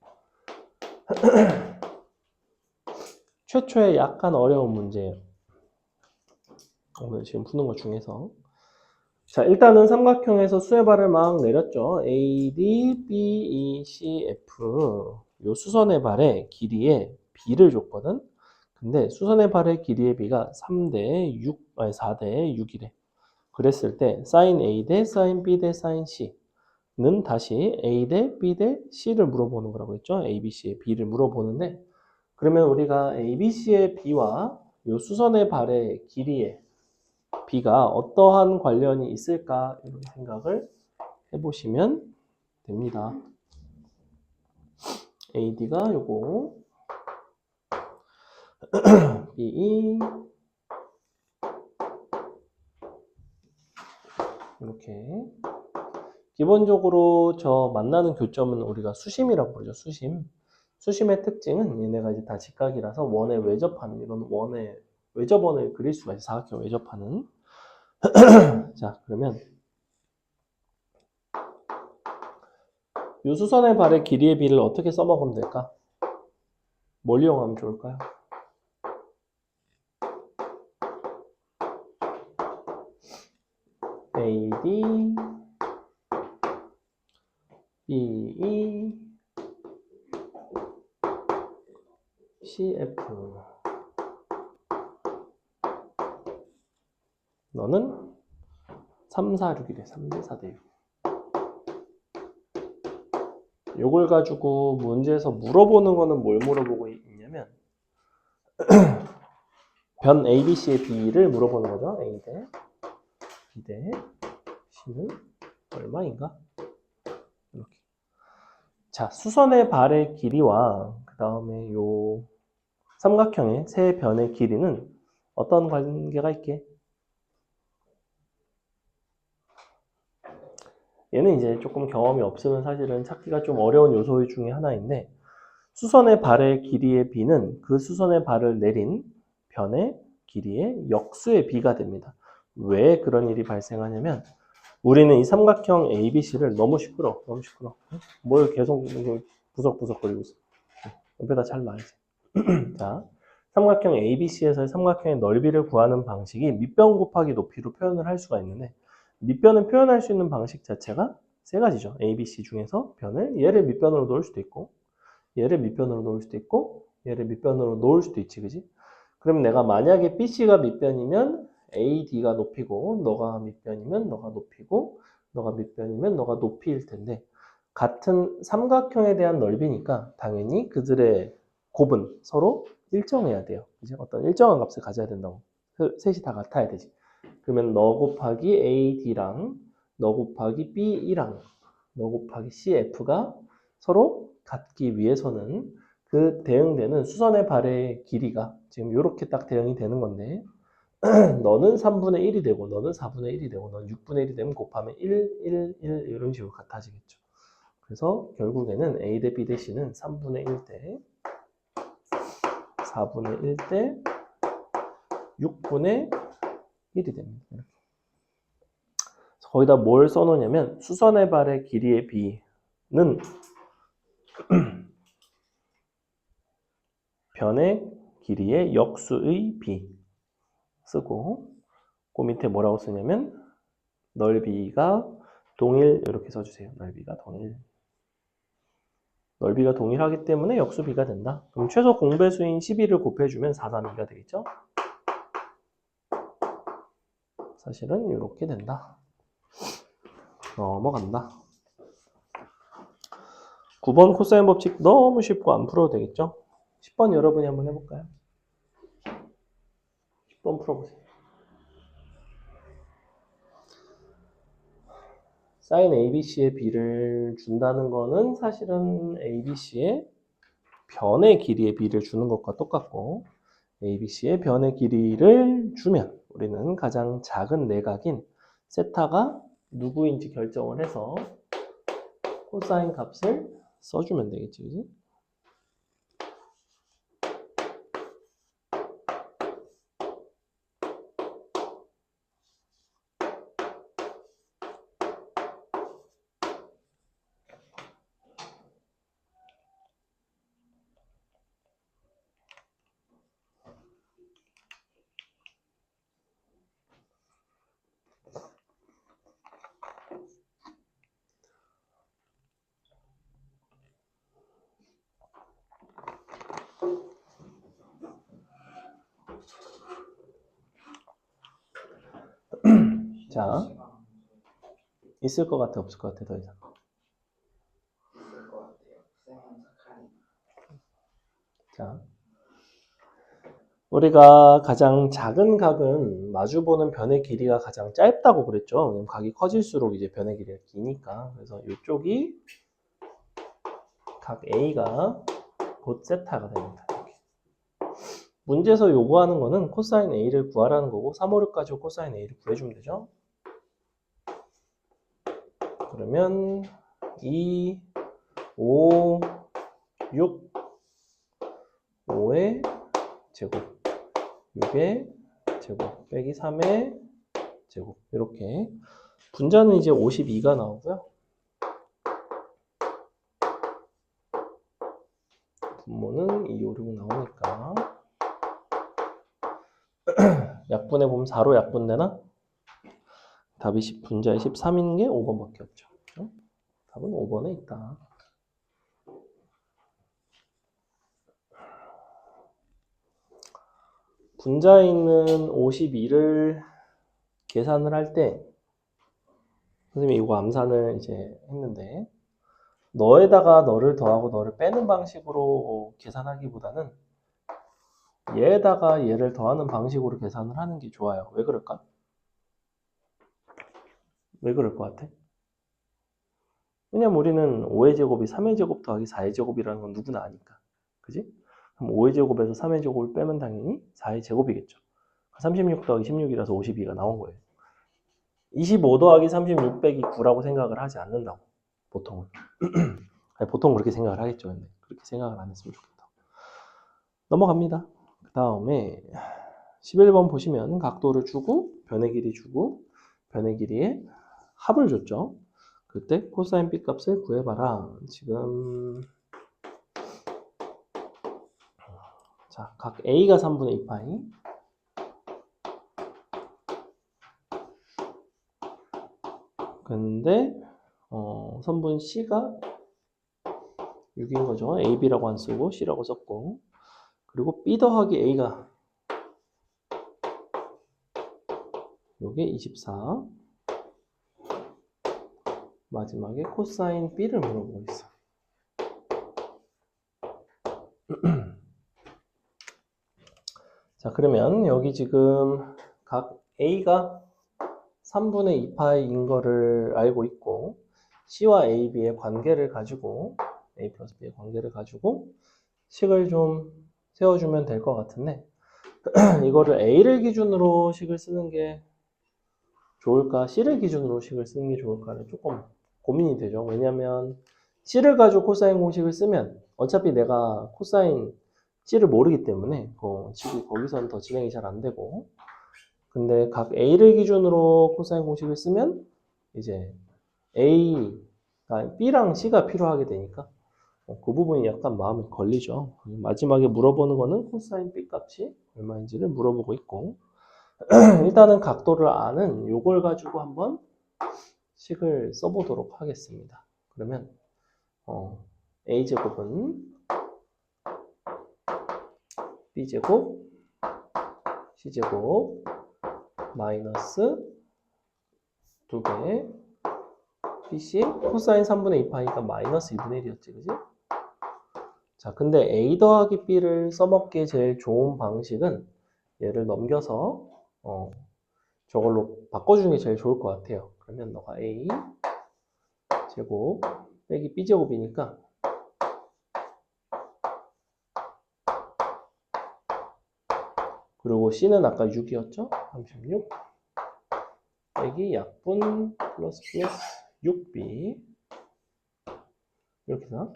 최초의 약간 어려운 문제예요. 오늘 지금 푸는 것 중에서. 자, 일단은 삼각형에서 수의 발을 막 내렸죠. A, D, B, E, C, F. 요 수선의 발의 길이에 B를 줬거든. 근데 수선의 발의 길이의 B가 3대 6, 아니 4대 6이래. 그랬을 때 sin A 대 sin B 대 sin C는 다시 A 대 B 대 C를 물어보는 거라고 했죠. A, B, C의 B를 물어보는데 그러면 우리가 A, B, C의 B와 요 수선의 발의 길이의 B가 어떠한 관련이 있을까 이런 생각을 해보시면 됩니다. AD가 요거 BE 이렇게 기본적으로 저 만나는 교점은 우리가 수심이라고 부르죠. 수심의 특징은 얘네가 이제 다 직각이라서 원에 외접하는 이런 원에 외접원을 그릴 수가 있어요. 사각형 외접하는. 자, 그러면 이 수선의 발의 길이의 비를 어떻게 써먹으면 될까? 뭘 이용하면 좋을까요? AD, BE, CF. 너는 3, 4, 6이래. 3대 4대 6. 요걸 가지고 문제에서 물어보는 거는 뭘 물어보고 있냐면 변 ABC의 B를 물어보는 거죠. A 대 B 대 C는 얼마인가? 이렇게. 자, 수선의 발의 길이와 그 다음에 요 삼각형의 세 변의 길이는 어떤 관계가 있게? 얘는 이제 조금 경험이 없으면 사실은 찾기가 좀 어려운 요소 중에 하나인데 수선의 발의 길이의 비는 그 수선의 발을 내린 변의 길이의 역수의 비가 됩니다. 왜 그런 일이 발생하냐면 우리는 이 삼각형 ABC를 너무 시끄러워. 뭘 계속 부석부석거리고 있어. 옆에다 잘 놔야지. 자, 삼각형 ABC에서의 삼각형의 넓이를 구하는 방식이 밑변 곱하기 높이로 표현을 할 수가 있는데 밑변을 표현할 수 있는 방식 자체가 세 가지죠. ABC 중에서 변을 얘를 밑변으로 놓을 수도 있고 얘를 밑변으로 놓을 수도 있고 얘를 밑변으로 놓을 수도 있지, 그지? 그럼 내가 만약에 BC가 밑변이면 AD가 높이고 너가 밑변이면 너가 높이고 너가 밑변이면 너가 높이일 텐데 같은 삼각형에 대한 넓이니까 당연히 그들의 곱은 서로 일정해야 돼요. 그지? 어떤 일정한 값을 가져야 된다고. 셋이 다 같아야 되지. 그러면 너 곱하기 AD랑 너 곱하기 B랑 너 곱하기 CF가 서로 같기 위해서는 그 대응되는 수선의 발의 길이가 지금 이렇게 딱 대응이 되는 건데 너는 3분의 1이 되고 너는 4분의 1이 되고 너는 6분의 1이 되면 곱하면 1 이런 식으로 같아지겠죠. 그래서 결국에는 A 대 B 대 C는 3분의 1 대 4분의 1 대 6분의 1이 됩니다. 이렇게. 거기다 뭘 써놓냐면 수선의 발의 길이의 B는 변의 길이의 역수의 B 쓰고 그 밑에 뭐라고 쓰냐면 넓이가 동일 이렇게 써주세요. 넓이가 동일. 넓이가 동일하기 때문에 역수 B가 된다. 그럼 최소 공배수인 12를 곱해주면 4, 3, 2가 되겠죠? 사실은 이렇게 된다. 넘어간다. 9번 코사인 법칙 너무 쉽고 안 풀어도 되겠죠? 10번 여러분이 한번 해볼까요? 10번 풀어보세요. 사인 ABC의 B를 준다는 거는 사실은 ABC의 변의 길이의 B를 주는 것과 똑같고 ABC의 변의 길이를 주면 우리는 가장 작은 내각인 세타가 누구인지 결정을 해서 코사인 값을 써주면 되겠지, 그지? 자, 있을 것 같아, 없을 것 같아, 더 이상. 있을 것 같아요. 쌤은 착하니. 자, 우리가 가장 작은 각은 마주보는 변의 길이가 가장 짧다고 그랬죠. 왜냐면 각이 커질수록 이제 변의 길이가 기니까. 그래서 이쪽이 각 A가 곧 세타가 됩니다. 이렇게. 문제에서 요구하는 거는 코사인 A를 구하라는 거고 3, 5, 6 가지고 코사인 A를 구해주면 되죠. 그러면 2, 5, 6, 5의 제곱, 6의 제곱 빼기 3의 제곱 이렇게 분자는 이제 52가 나오고요. 분모는 2, 5, 6 나오니까 약분해 보면 4로 약분되나? 답이 분자의 13인 게 5번밖에 없죠. 그렇죠? 답은 5번에 있다. 분자에 있는 52를 계산을 할 때 선생님이 이거 암산을 이제 했는데 너에다가 너를 더하고 너를 빼는 방식으로 계산하기보다는 얘에다가 얘를 더하는 방식으로 계산을 하는 게 좋아요. 왜 그럴까? 왜 그럴 것 같아? 왜냐면 우리는 5의 제곱이 3의 제곱 더하기 4의 제곱이라는 건 누구나 아니까. 그지? 그럼 5의 제곱에서 3의 제곱을 빼면 당연히 4의 제곱이겠죠. 36 더하기 16이라서 52가 나온 거예요. 25 더하기 36 빼기 9라고 생각을 하지 않는다고. 보통은. 아니, 보통 그렇게 생각을 하겠죠. 근데 그렇게 생각을 안 했으면 좋겠다. 넘어갑니다. 그 다음에 11번 보시면 각도를 주고 변의 길이 주고 변의 길이의 합을 줬죠. 그때 코사인 B 값을 구해봐라. 지금 자, 각 A가 3분의 2파이 근데 선분 C가 6인 거죠. A, B라고 안 쓰고 C라고 썼고 그리고 B 더하기 A가 요게 24 마지막에 코사인 B를 물어보고 있어. 자, 그러면 여기 지금 각 A가 3분의 2파이인 거를 알고 있고 C와 A, B의 관계를 가지고 A 플러스 B의 관계를 가지고 식을 좀 세워주면 될 것 같은데 이거를 A를 기준으로 식을 쓰는 게 좋을까? C를 기준으로 식을 쓰는 게 좋을까를 조금 고민이 되죠. 왜냐면 C를 가지고 코사인 공식을 쓰면 어차피 내가 코사인 C를 모르기 때문에 식이 거기서는 더 진행이 잘 안 되고 근데 각 A를 기준으로 코사인 공식을 쓰면 이제 B랑 C가 필요하게 되니까 그 부분이 약간 마음에 걸리죠. 마지막에 물어보는 거는 코사인 B 값이 얼마인지를 물어보고 있고 일단은 각도를 아는 요걸 가지고 한번 식을 써보도록 하겠습니다. 그러면 A제곱은 B제곱 C제곱 마이너스 2배 BC 코사인 3분의 2파이니까 마이너스 2분의 1이었지 그지? 자 근데 A 더하기 B를 써먹기에 제일 좋은 방식은 얘를 넘겨서 저걸로 바꿔주는 게 제일 좋을 것 같아요. 그러면 너가 A 제곱 빼기 B 제곱이니까 그리고 C는 아까 6이었죠? 36 빼기 약분 플러스 6B 이렇게 해서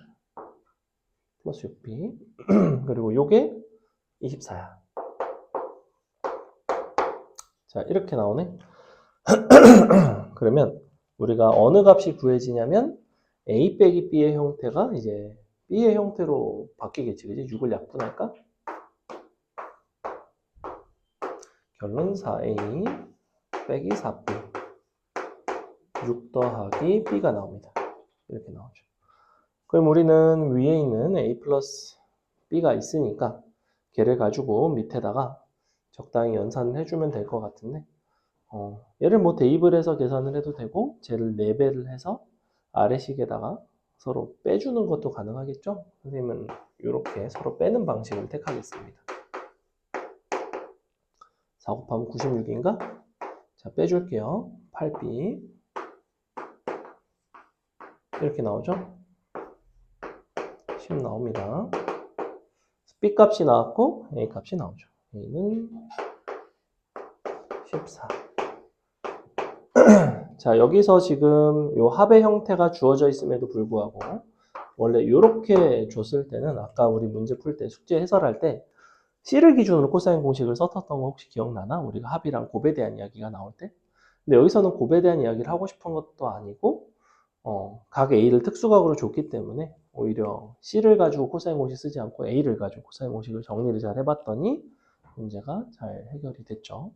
플러스 6B 그리고 요게 24야. 자 이렇게 나오네. 그러면 우리가 어느 값이 구해지냐면 A 빼기 B의 형태가 이제 B의 형태로 바뀌겠지 그지? 6을 약분할까? 결론 4A 빼기 4B 6 더하기 B가 나옵니다. 이렇게 나오죠. 그럼 우리는 위에 있는 A 플러스 B가 있으니까 걔를 가지고 밑에다가 적당히 연산을 해주면 될 것 같은데 얘를 뭐 대입을 해서 계산을 해도 되고 쟤를 4배를 해서 아래식에다가 서로 빼주는 것도 가능하겠죠? 선생님은 이렇게 서로 빼는 방식을 택하겠습니다. 4 곱하면 96인가? 자 빼줄게요. 8B 이렇게 나오죠? 10 나옵니다. B 값이 나왔고 A 값이 나오죠. A는 14. 자, 여기서 지금 요 합의 형태가 주어져 있음에도 불구하고 원래 이렇게 줬을 때는 아까 우리 문제 풀 때 숙제 해설할 때 C를 기준으로 코사인 공식을 썼었던 거 혹시 기억나나? 우리가 합이랑 곱에 대한 이야기가 나올 때. 근데 여기서는 곱에 대한 이야기를 하고 싶은 것도 아니고 각 A를 특수각으로 줬기 때문에 오히려 C를 가지고 코사인 공식 쓰지 않고 A를 가지고 코사인 공식을 정리를 잘 해봤더니 문제가 잘 해결이 됐죠.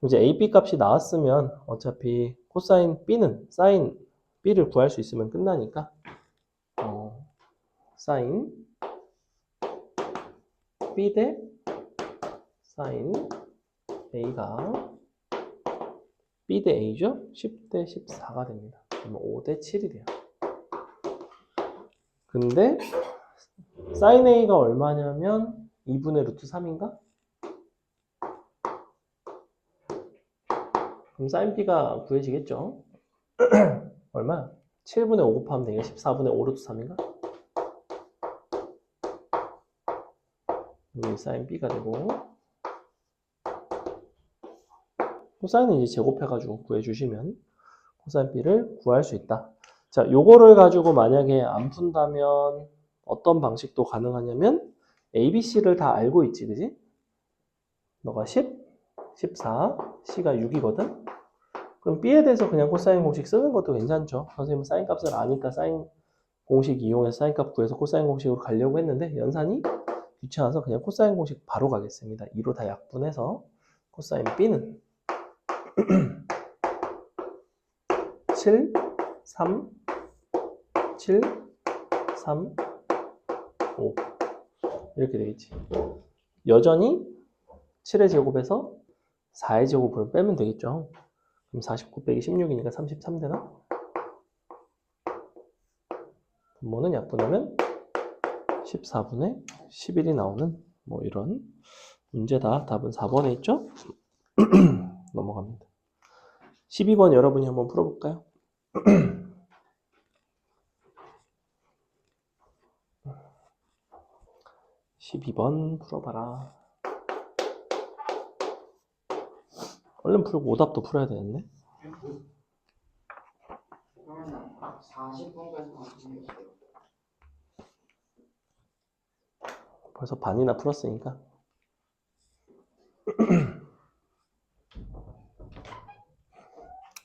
이제 A, B 값이 나왔으면 어차피 코사인 B는 사인 B를 구할 수 있으면 끝나니까 사인 B 대 사인 A가 B 대 A죠? 10 대 14가 됩니다. 그러면 5 대 7이 돼요. 근데 사인 A가 얼마냐면 2분의 루트 3인가? 그럼 사인 B가 구해지겠죠? 얼마? 7분의 5 곱하면 되게 14분의 5 루트 3인가? 여기 사인 B가 되고 코사인은 이제 제곱해가지고 구해주시면 코사인 B를 구할 수 있다. 자, 요거를 가지고 만약에 안 푼다면 어떤 방식도 가능하냐면 A, B, C를 다 알고 있지, 그지? 너가 10, 14, C가 6이거든? 그럼 B에 대해서 그냥 코사인 공식 쓰는 것도 괜찮죠. 선생님은 사인 값을 아니까 사인 공식 이용해서 사인 값 구해서 코사인 공식으로 가려고 했는데 연산이 귀찮아서 그냥 코사인 공식 바로 가겠습니다. 2로 다 약분해서 코사인 B는 7, 3, 7, 3, 5 이렇게 되겠지. 여전히 7의 제곱에서 4의 제곱을 빼면 되겠죠. 그럼 49 빼기 16이니까 33 되나? 분모는 약분하면 14분의 11이 나오는 뭐 이런 문제다. 답은 4번에 있죠? 넘어갑니다. 12번 여러분이 한번 풀어볼까요? 12번 풀어봐라. 얼른 풀고 오답도 풀어야 되는데. 그러면 40분까지 하시면 돼요. 벌써 반이나 풀었으니까.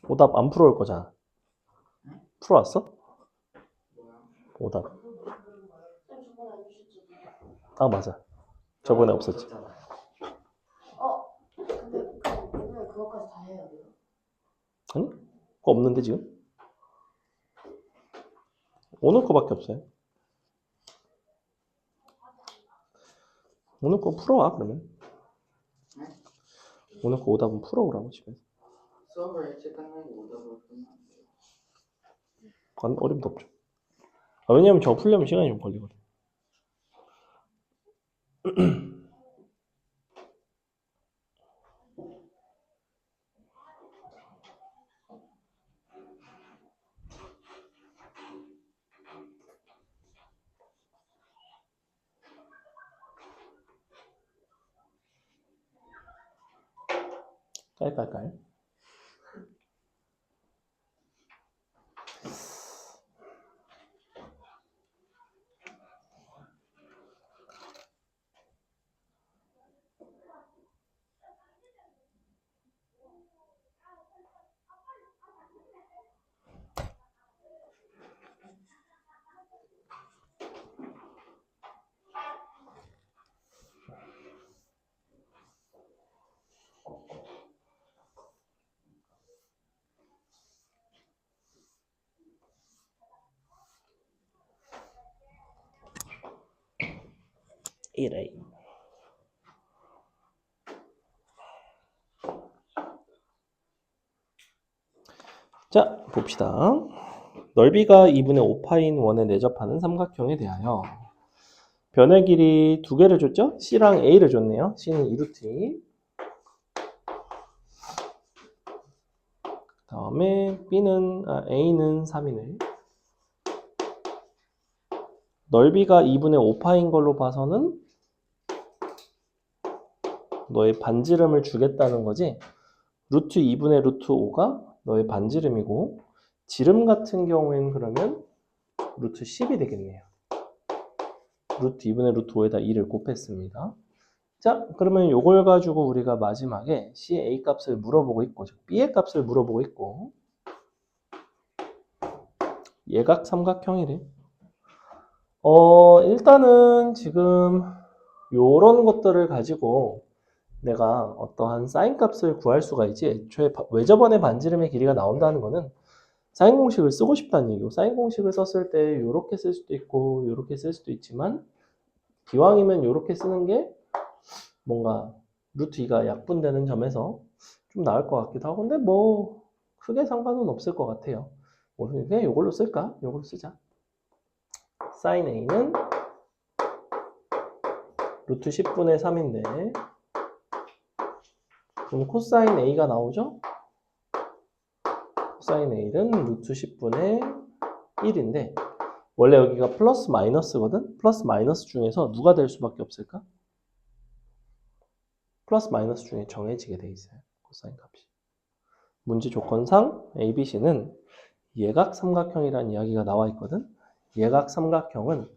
오답 안 풀어올 거잖아. 풀어왔어? 뭐야? 오답. 쌤 저번에 안 주셨죠? 아, 맞아. 저번에 없었지. 근데 오늘 그것까지 다 해야 돼요? 아니? 그거 없는데 지금? 오늘 거밖에 없어요. 오늘 거 풀어와 그러면. 네? 오늘 거 오답은 풀어오라고 집에서. 수업을 일찍 끝나고 오답을 풀면 안 돼요. 어림도 없죠. 아, 왜냐면 저거 풀려면 시간이 좀 걸리거든. 깔깔깔. 이래. 자, 봅시다. 넓이가 2분의 5파인 원에 내접하는 삼각형에 대하여 변의 길이 두 개를 줬죠? C랑 A를 줬네요. C는 2루트 2. 그 다음에 A는 3이네. 넓이가 2분의 5파인 걸로 봐서는 너의 반지름을 주겠다는 거지. 루트 2분의 루트 5가 너의 반지름이고 지름 같은 경우에는 그러면 루트 10이 되겠네요. 루트 2분의 루트 5에다 2를 곱했습니다. 자, 그러면 이걸 가지고 우리가 마지막에 C의 A 값을 물어보고 있고 B의 값을 물어보고 있고 예각 삼각형이래. 일단은 지금 요런 것들을 가지고 내가 어떠한 사인 값을 구할 수가 있지. 애초에 외접원의 반지름의 길이가 나온다는 거는 사인 공식을 쓰고 싶다는 얘기고, 사인 공식을 썼을 때 요렇게 쓸 수도 있고 요렇게 쓸 수도 있지만 기왕이면 요렇게 쓰는 게 뭔가 루트 2가 약분되는 점에서 좀 나을 것 같기도 하고, 근데 뭐 크게 상관은 없을 것 같아요. 그냥 요걸로 쓸까? 요걸로 쓰자. 사인 A는 루트 10분의 3인데 그럼 코사인 A가 나오죠? 코사인 A는 루트 10분의 1인데 원래 여기가 플러스 마이너스거든? 플러스 마이너스 중에서 누가 될 수밖에 없을까? 플러스 마이너스 중에 정해지게 돼 있어요. 코사인 값이. 문제 조건상 ABC는 예각 삼각형이라는 이야기가 나와 있거든? 예각 삼각형은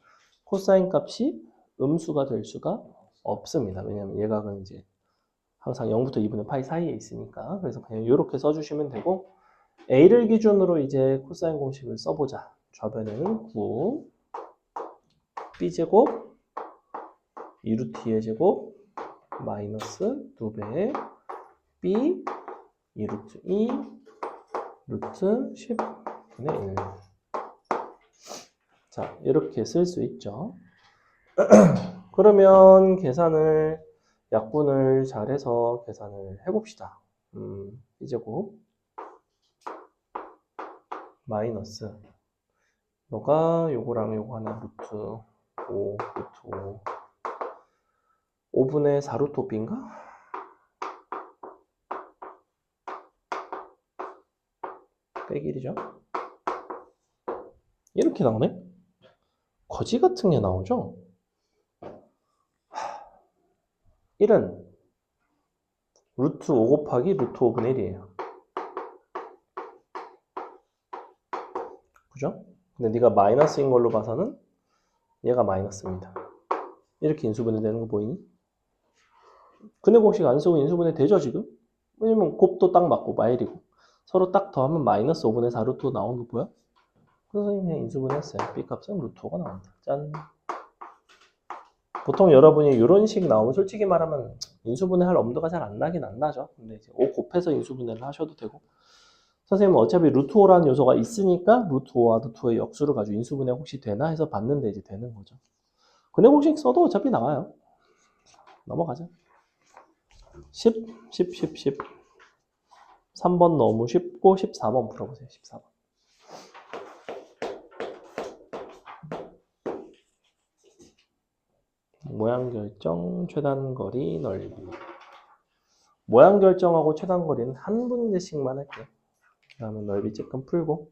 코사인 값이 음수가 될 수가 없습니다. 왜냐하면 예각은 이제 항상 0부터 2분의 파이 사이에 있으니까. 그래서 그냥 이렇게 써주시면 되고 A를 기준으로 이제 코사인 공식을 써보자. 좌변에는 9 B제곱 2루트 2의 제곱 마이너스 2배 B 2루트 2 루트 10분의 1. 자, 이렇게 쓸 수 있죠. 그러면 계산을 약분을 잘해서 계산을 해봅시다. B제곱 마이너스 너가 요거랑 요거 하나 루트 5 루트 5 5분의 4 루트 5B인가? 빼기 1이죠. 이렇게 나오네? 거지 같은 게 나오죠? 1은 루트 5 곱하기 루트 5분의 1이에요. 그죠? 근데 네가 마이너스인 걸로 봐서는 얘가 마이너스입니다. 이렇게 인수분해 되는 거 보이니? 근해 공식 안 쓰고 인수분해 되죠 지금? 왜냐면 곱도 딱 맞고 마일이고 서로 딱 더하면 마이너스 5분의 4 루트 5 나오는 거 보여? 그래서 그냥 인수분해 했어요. B값은 루트 5가 나온다. 짠. 보통 여러분이 이런 식 나오면 솔직히 말하면 인수분해 할 엄두가 잘 안 나긴 안 나죠. 근데 이제 5 곱해서 인수분해를 하셔도 되고 선생님은 어차피 루트 5라는 요소가 있으니까 루트 5와 루트 5의 역수를 가지고 인수분해 혹시 되나 해서 봤는데 이제 되는 거죠. 근해 공식 써도 어차피 나와요. 넘어가자. 10, 10, 10, 10. 3번 너무 쉽고 14번 풀어보세요. 14번. 모양 결정, 최단 거리, 넓이. 모양 결정하고 최단 거리는 한 문제씩만 할게요. 그다음에 넓이 조금 풀고.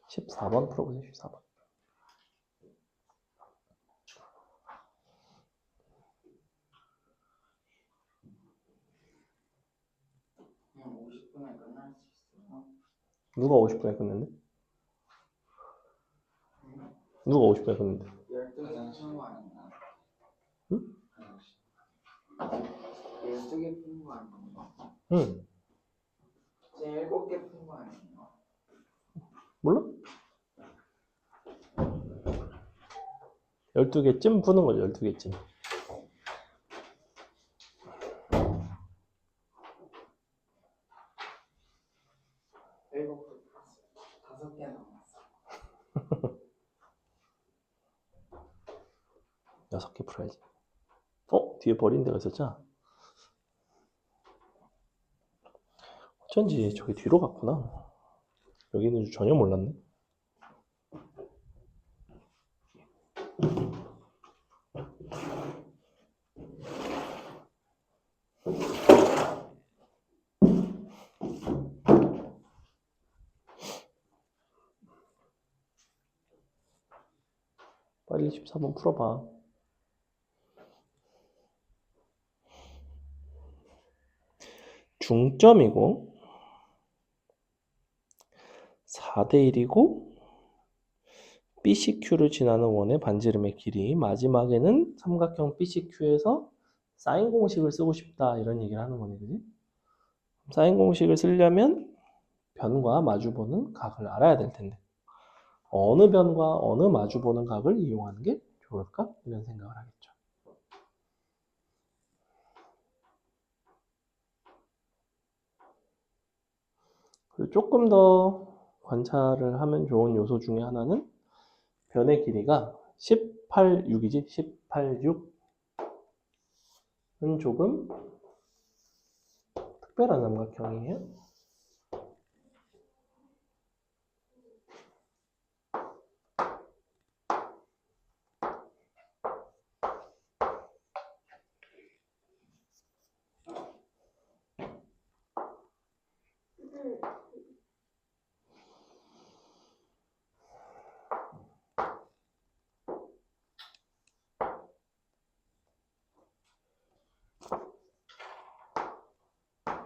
14번 풀어보세요. 14번. 그냥 50분에 끝날 수 있어요. 누가 50분에 끝냈는데? 누가 50분에 끝냈는데? 12개 푸는 거 아니야? 응? 12개 푸는 거 아니에요? 응. 이제 7개 푸는 거 아니에요? 몰라? 12개쯤 푸는 거죠. 12개쯤. 일곱 개 푸었어요. 5개 남았어. 6개 풀어야지. 뒤에 버린 데가 있었잖아. 어쩐지 저기 뒤로 갔구나. 여기는 전혀 몰랐네. 8, 24번 풀어봐. 중점이고 4대 1이고 BCQ를 지나는 원의 반지름의 길이, 마지막에는 삼각형 BCQ에서 사인 공식을 쓰고 싶다 이런 얘기를 하는 거네, 그지? 사인 공식을 쓰려면 변과 마주보는 각을 알아야 될 텐데 어느 변과 어느 마주보는 각을 이용하는 게 좋을까? 이런 생각을 하겠죠. 그리고 조금 더 관찰을 하면 좋은 요소 중에 하나는 변의 길이가 18, 6이지? 18, 6은 조금 특별한 삼각형이에요.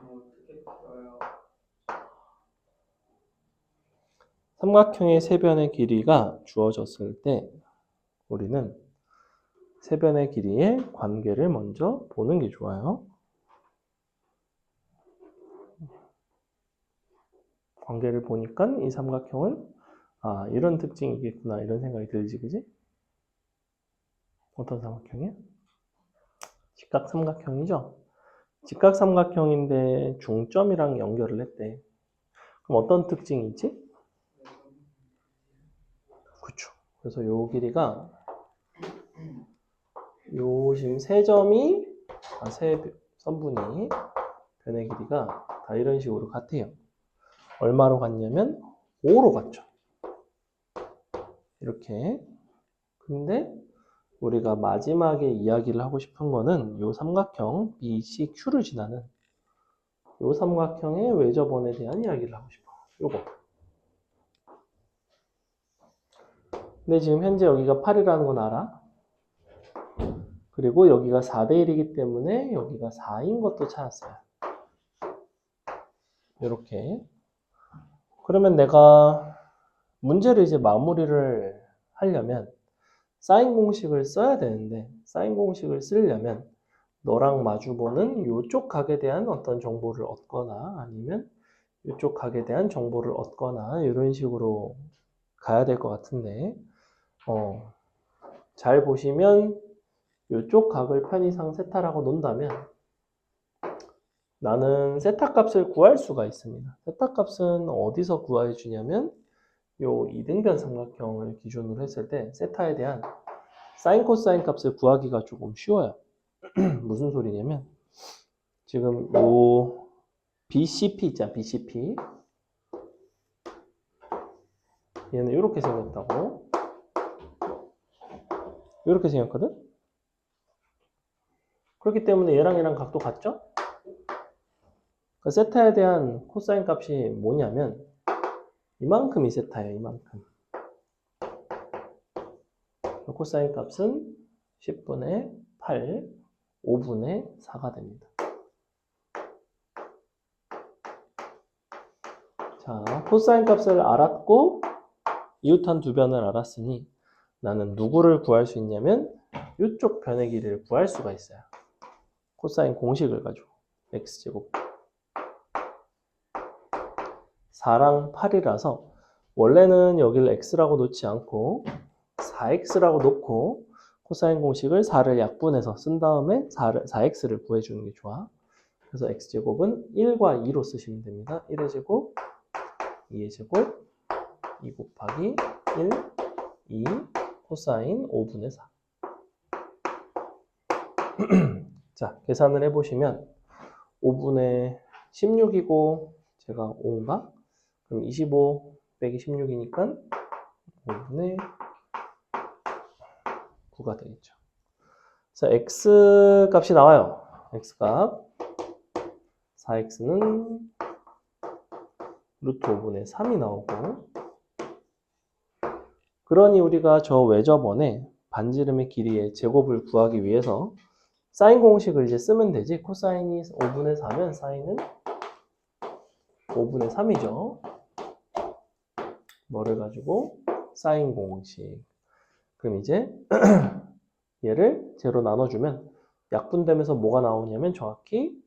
어떻게 풀어요? 삼각형의 세 변의 길이가 주어졌을 때 우리는 세 변의 길이의 관계를 먼저 보는 게 좋아요. 관계를 보니까 이 삼각형은 이런 특징이겠구나 이런 생각이 들지, 그지? 어떤 삼각형이야? 직각삼각형이죠? 직각삼각형인데 중점이랑 연결을 했대. 그럼 어떤 특징이 있지? 그쵸. 그래서 요 길이가 요 지금 세 점이 세 선분이 변의 길이가 다 이런 식으로 같아요. 얼마로 같냐면 5로 같죠. 이렇게. 근데 우리가 마지막에 이야기를 하고 싶은 거는 요 삼각형 BCQ를 지나는 요 삼각형의 외접원에 대한 이야기를 하고 싶어. 요거. 근데 지금 현재 여기가 8이라는 건 알아? 그리고 여기가 4대 1이기 때문에 여기가 4인 것도 찾았어요. 이렇게. 그러면 내가 문제를 이제 마무리를 하려면 사인 공식을 써야 되는데 사인 공식을 쓰려면 너랑 마주보는 이쪽 각에 대한 어떤 정보를 얻거나 아니면 이쪽 각에 대한 정보를 얻거나 이런 식으로 가야 될 것 같은데 잘 보시면 이쪽 각을 편의상 세타라고 놓는다면 나는 세타 값을 구할 수가 있습니다. 세타 값은 어디서 구해 주냐면 요 이등변 삼각형을 기준으로 했을 때 세타에 대한 사인 코사인 값을 구하기가 조금 쉬워요. 무슨 소리냐면 지금 요 BCP 있잖아, BCP. 얘는 이렇게 생겼다고. 이렇게 생겼거든? 그렇기 때문에 얘랑 얘랑 각도 같죠? 그 세타에 대한 코사인 값이 뭐냐면 이만큼이 세타예요, 이만큼. 코사인 값은 10분의 8, 5분의 4가 됩니다. 자, 코사인 값을 알았고 이웃한 두 변을 알았으니 나는 누구를 구할 수 있냐면 이쪽 변의 길이를 구할 수가 있어요. 코사인 공식을 가지고 x제곱 4랑 8이라서 원래는 여기를 x라고 놓지 않고 4x라고 놓고 코사인 공식을 4를 약분해서 쓴 다음에 4x를 구해주는 게 좋아. 그래서 x제곱은 1과 2로 쓰시면 됩니다. 1의 제곱, 2의 제곱, 2 곱하기 1, 2 코사인 5분의 4. 자, 계산을 해보시면 5분의 16이고 제가 5인가? 그럼 25 빼기 16이니까 5분의 9가 되겠죠. 자, x 값이 나와요. x 값 4x는 루트 5분의 3이 나오고 그러니 우리가 저 외접원에 반지름의 길이의 제곱을 구하기 위해서 사인 공식을 이제 쓰면 되지. 코사인이 5분의 4면 사인은 5분의 3이죠. 뭐를 가지고? 사인 공식. 그럼 이제 얘를 제로 나눠주면 약분되면서 뭐가 나오냐면 정확히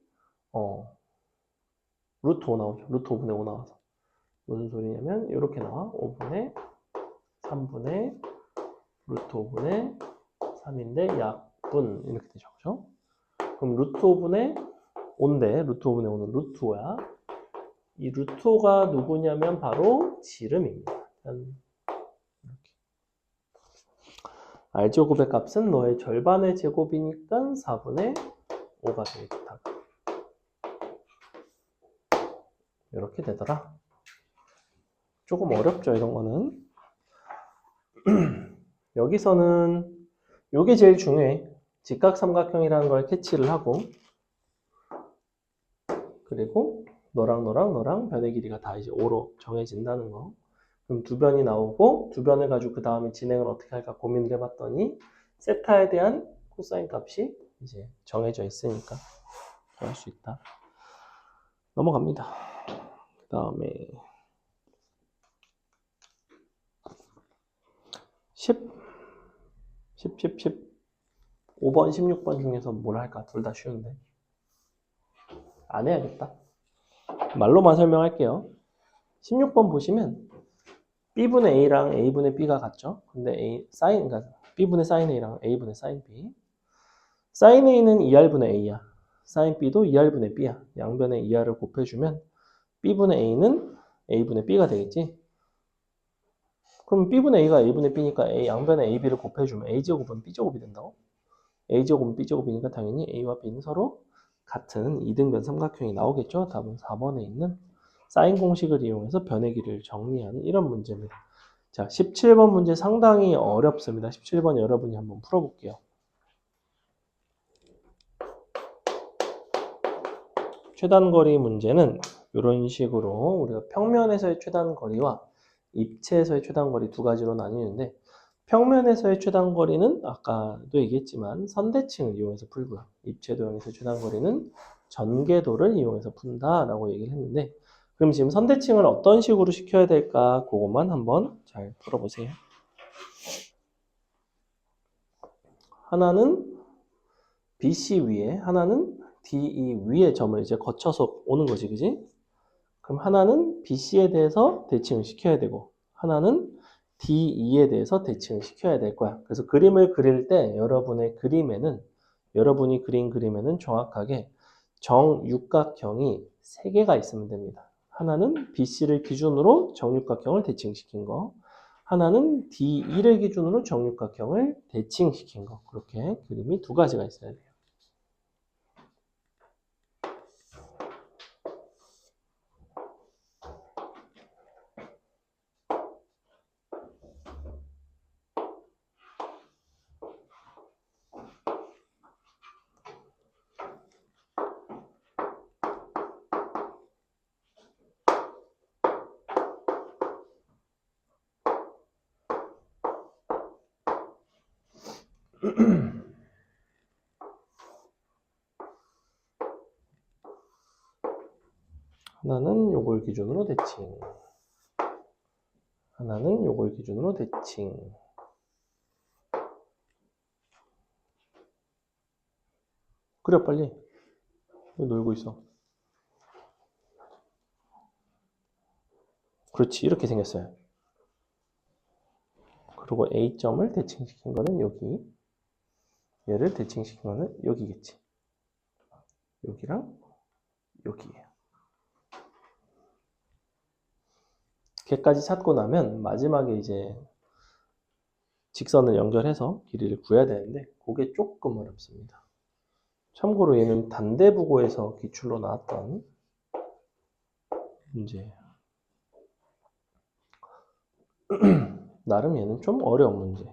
루트 5 나오죠. 루트 5분의 5 나와서. 무슨 소리냐면 이렇게 나와. 5분의 3분의 루트 5분의 3인데 약분 이렇게 되죠. 그죠? 그럼 루트 5분의 5인데 루트 5분의 5는 루트 5야. 이 루트 5가 누구냐면 바로 지름입니다. 이렇게. R제곱의 값은 너의 절반의 제곱이니까 4분의 5가 되겠다. 이렇게 되더라. 조금 어렵죠, 이런 거는. 여기서는 이게 제일 중요해. 직각삼각형이라는 걸 캐치를 하고, 그리고 너랑 변의 길이가 다 이제 5로 정해진다는 거. 그럼 두 변이 나오고, 두 변을 가지고 그 다음에 진행을 어떻게 할까 고민을 해봤더니 세타에 대한 코사인 값이 이제 정해져 있으니까 할 수 있다. 넘어갑니다. 그 다음에 10, 5번, 16번 중에서 뭘 할까? 둘 다 쉬운데. 안 해야겠다. 말로만 설명할게요. 16번 보시면 B분의 A랑 A분의 B가 같죠? 근데 그러니까 B분의 sin A랑 A분의 sin B. sin A는 2R분의 A야. sin B도 2R분의 B야. 양변에 2R을 곱해주면 B분의 A는 A분의 B가 되겠지? 그럼 B분의 A가 A분의 B니까 양변에 AB를 곱해주면 A제곱은 B제곱이 된다고? A제곱은 B제곱이니까 당연히 A와 B는 서로 같은 이등변 삼각형이 나오겠죠? 답은 4번에 있는 사인 공식을 이용해서 변의 길이를 정리하는 이런 문제입니다. 자, 17번 문제 상당히 어렵습니다. 17번 여러분이 한번 풀어볼게요. 최단거리 문제는 이런 식으로 우리가 평면에서의 최단거리와 입체에서의 최단거리 두 가지로 나뉘는데 평면에서의 최단거리는 아까도 얘기했지만 선대칭을 이용해서 풀고요. 입체도형에서의 최단거리는 전개도를 이용해서 푼다라고 얘기를 했는데 그럼 지금 선대칭을 어떤 식으로 시켜야 될까 그것만 한번 잘 풀어보세요. 하나는 BC 위에 하나는 DE 위에 점을 이제 거쳐서 오는 거지, 그지? 그럼 하나는 BC에 대해서 대칭을 시켜야 되고 하나는 DE에 대해서 대칭을 시켜야 될 거야. 그래서 그림을 그릴 때 여러분이 그린 그림에는 정확하게 정육각형이 3개가 있으면 됩니다. 하나는 BC를 기준으로 정육각형을 대칭시킨 거, 하나는 DE를 기준으로 정육각형을 대칭시킨 거. 그렇게 그림이 두 가지가 있어야 돼요. 하나는 요걸 기준으로 대칭, 하나는 요걸 기준으로 대칭. 그래 빨리. 왜 놀고 있어? 그렇지, 이렇게 생겼어요. 그리고 A점을 대칭시킨 거는 여기, 얘를 대칭시킨 거는 여기겠지. 여기랑 여기예요. 걔까지 찾고 나면 마지막에 이제 직선을 연결해서 길이를 구해야 되는데 그게 조금 어렵습니다. 참고로 얘는 단대부고에서 기출로 나왔던 문제예요. 나름 얘는 좀 어려운 문제.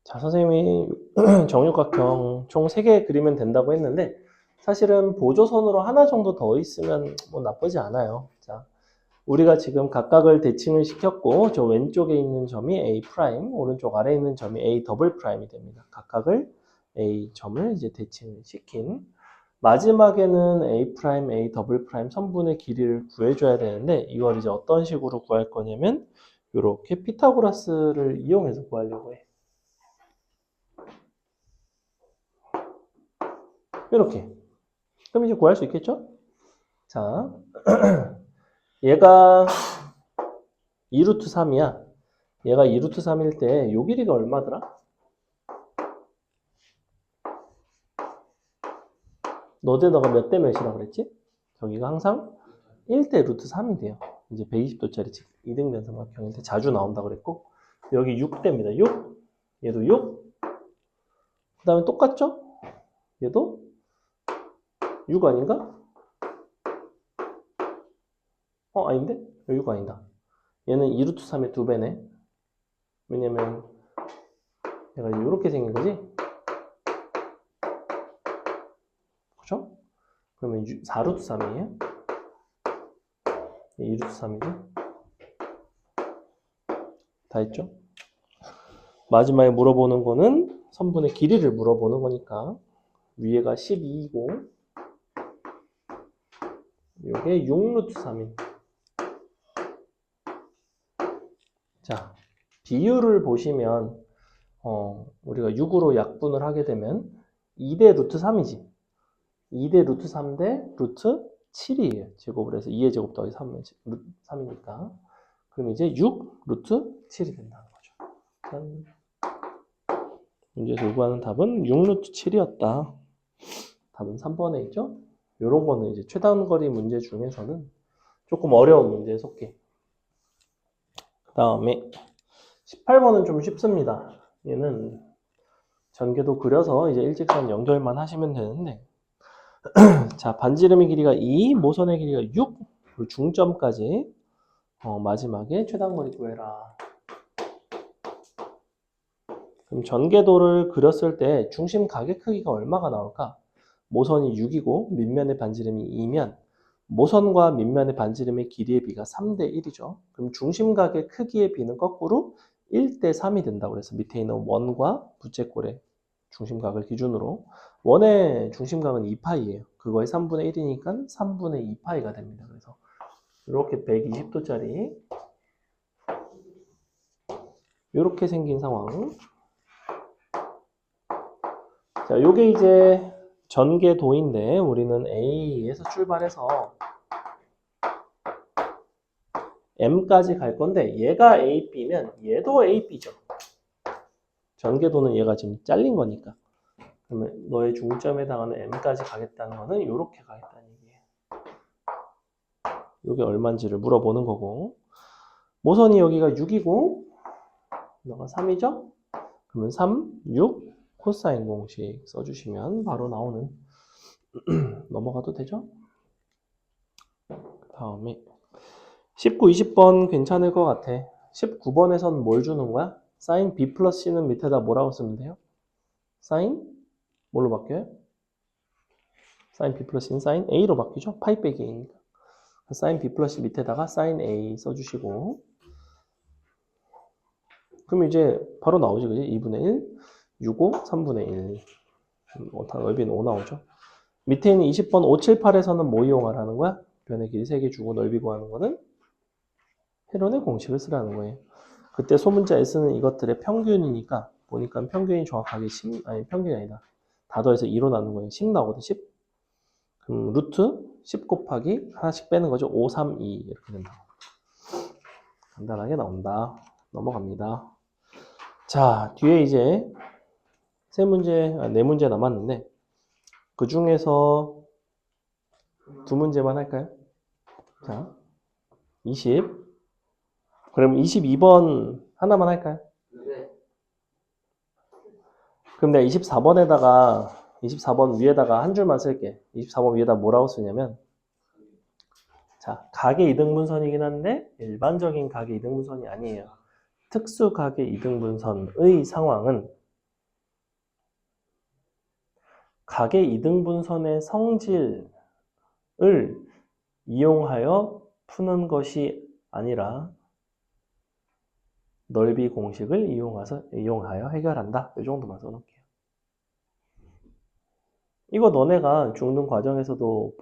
자, 선생님이 정육각형 총 3개 그리면 된다고 했는데 사실은 보조선으로 하나 정도 더 있으면 뭐 나쁘지 않아요. 자, 우리가 지금 각각을 대칭을 시켰고 저 왼쪽에 있는 점이 A 프라임, 오른쪽 아래에 있는 점이 A 더블 프라임이 됩니다. 각각을 A 점을 이제 대칭을 시킨 마지막에는 A 프라임, A 더블 프라임 선분의 길이를 구해줘야 되는데 이걸 이제 어떤 식으로 구할 거냐면 이렇게 피타고라스를 이용해서 구하려고 해. 이렇게. 그럼 이제 구할 수 있겠죠? 자, 얘가 2루트 3이야. 얘가 2루트 3일 때 요 길이가 얼마더라? 너가 몇 대 몇이라고 그랬지? 저기가 항상 1대 루트 3이 돼요. 이제 120도짜리 이등변 삼각형인데 자주 나온다고 그랬고 여기 6대입니다. 6. 얘도 6. 그 다음에 똑같죠? 얘도 6 아닌가? 아닌데? 6 아니다. 얘는 2루트 3의 2배네. 왜냐면 얘가 이렇게 생긴 거지? 그죠? 그러면 4루트 3이에요. 2루트 3이죠? 다 했죠? 마지막에 물어보는 거는 선분의 길이를 물어보는 거니까 위에가 12이고 이게 6루트 3인. 자, 비율을 보시면 우리가 6으로 약분을 하게 되면 2대 루트 3이지. 2대 루트 3대 루트 7이에요. 제곱을 해서 2의 제곱 더하기 3이니까. 그럼 이제 6 루트 7이 된다는 거죠. 짠. 문제에서 요구하는 답은 6 루트 7이었다. 답은 3번에 있죠? 요런 거는 이제 최단거리 문제 중에서는 조금 어려운 문제에 속해. 그 다음에 18번은 좀 쉽습니다. 얘는 전개도 그려서 이제 일직선 연결만 하시면 되는데 자, 반지름의 길이가 2, 모선의 길이가 6, 그리고 중점까지 마지막에 최단거리 구해라. 그럼 전개도를 그렸을 때 중심 각의 크기가 얼마가 나올까? 모선이 6이고 밑면의 반지름이 2면 모선과 밑면의 반지름의 길이의 비가 3대 1이죠. 그럼 중심각의 크기의 비는 거꾸로 1대 3이 된다고 그래서 밑에 있는 원과 부채꼴의 중심각을 기준으로 원의 중심각은 2파이예요. 그거의 3분의 1이니까 3분의 2파이가 됩니다. 그래서 이렇게 120도짜리 이렇게 생긴 상황. 자, 요게 이제 전개도인데 우리는 A에서 출발해서 M까지 갈 건데 얘가 AB면 얘도 AB죠. 전개도는 얘가 지금 잘린 거니까. 그러면 너의 중점에 해당하는 M까지 가겠다는 거는 이렇게 가겠다는 얘기예요. 이게 얼마인지를 물어보는 거고 모선이 여기가 6이고 너가 3이죠? 그러면 3, 6 코사인 공식 써주시면 바로 나오는 넘어가도 되죠? 그 다음에 19, 20번 괜찮을 것 같아. 19번에서는 뭘 주는 거야? 사인 B 플러스 C는 밑에다 뭐라고 쓰면 돼요? 사인 뭘로 바뀌어요? 사인 B 플러스 C는 사인 A로 바뀌죠? 파이 빼기 A니까. 사인 B 플러스 C 밑에다가 사인 A 써주시고 그럼 이제 바로 나오지, 그지? 2분의 1, 6, 5, 3분의 1. 다 넓이는 5 나오죠? 밑에 있는 20번 5, 7, 8에서는 뭐 이용하라는 거야? 변의 길이 3개 주고 넓이 구하는 거는 헤론의 공식을 쓰라는 거예요. 그때 소문자 S는 이것들의 평균이니까 보니까 평균이 정확하게 10, 아니 평균이 아니다. 다 더해서 2로 나누는 거예요. 10 나오거든, 10. 그럼 루트 10 곱하기 하나씩 빼는 거죠. 5, 3, 2 이렇게 된다. 간단하게 나온다. 넘어갑니다. 자, 뒤에 이제 네 문제 남았는데 그 중에서 2문제만 할까요? 자, 20. 그럼 22번 하나만 할까요? 네. 그럼 내가 24번 위에다가 한 줄만 쓸게. 24번 위에다 뭐라고 쓰냐면 자, 각의 이등분선이긴 한데 일반적인 각의 이등분선이 아니에요. 특수 각의 이등분선의 상황은 각의 이등분선의 성질을 이용하여 푸는 것이 아니라 넓이 공식을 이용하여 해결한다. 이 정도만 써놓을게요. 이거 너네가 중등 과정에서도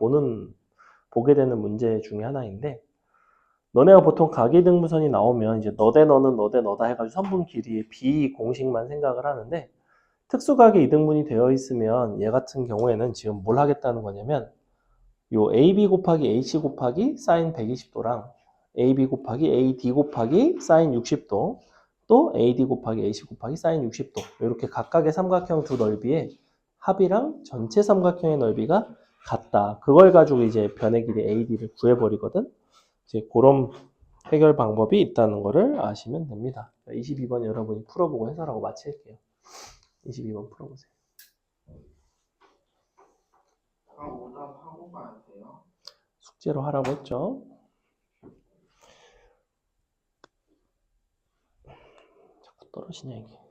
보게 되는 문제 중에 하나인데, 너네가 보통 각이등분선이 나오면 이제 너대 너는 너대 너다 해가지고 선분 길이의 b 공식만 생각을 하는데, 특수각이 이등분이 되어 있으면 얘 같은 경우에는 지금 뭘 하겠다는 거냐면 요 AB 곱하기 AC 곱하기 사인 120도랑 AB 곱하기 AD 곱하기 사인 60도 또 AD 곱하기 AC 곱하기 사인 60도 이렇게 각각의 삼각형 두 넓이의 합이랑 전체 삼각형의 넓이가 같다. 그걸 가지고 이제 변의 길이 AD를 구해버리거든. 이제 그런 해결 방법이 있다는 거를 아시면 됩니다. 22번 여러분이 풀어보고 해설하고 마칠게요. 22번 풀어보세요. 오답 하고 가야 돼요? 숙제로 하라고 했죠. 자꾸 떨어지냐 이게.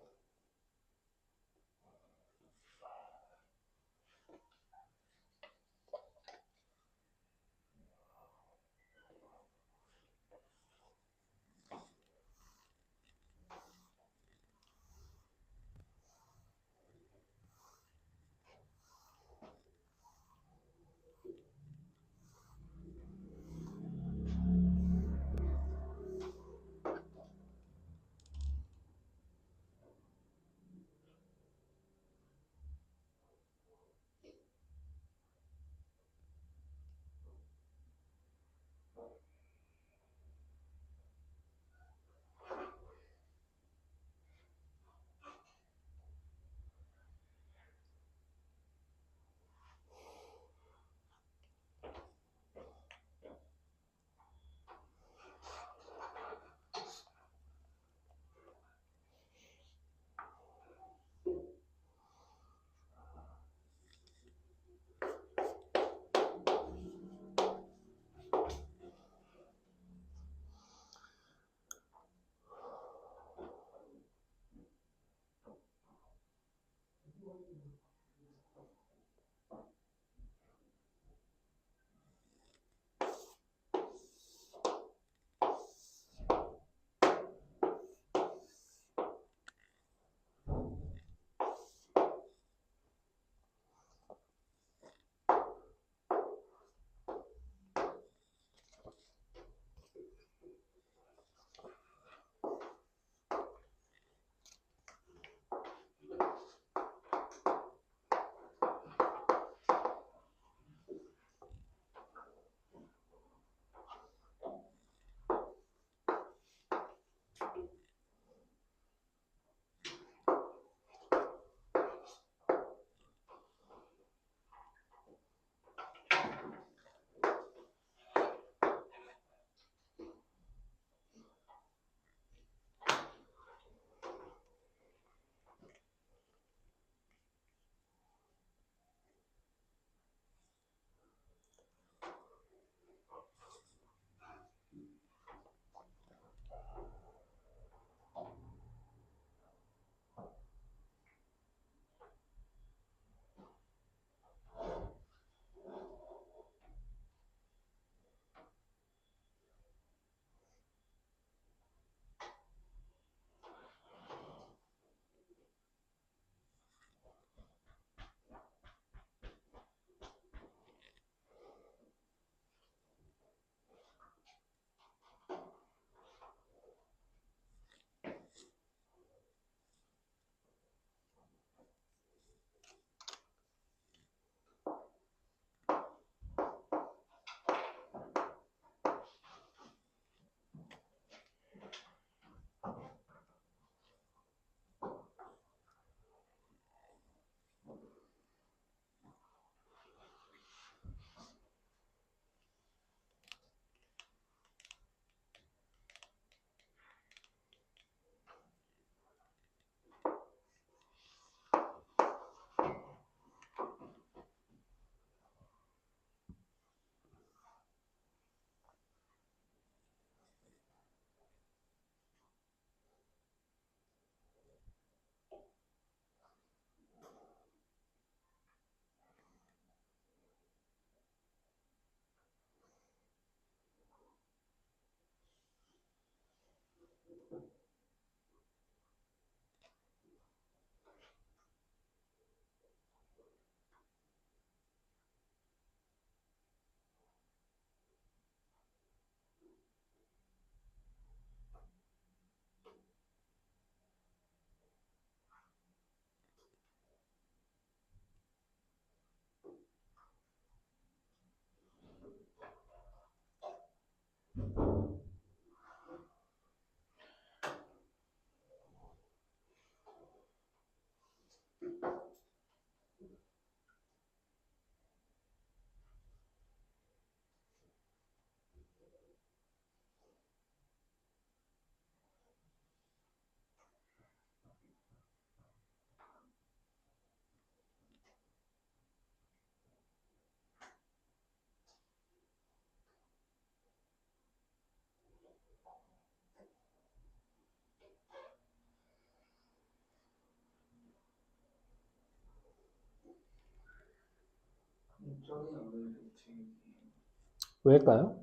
왜일까요?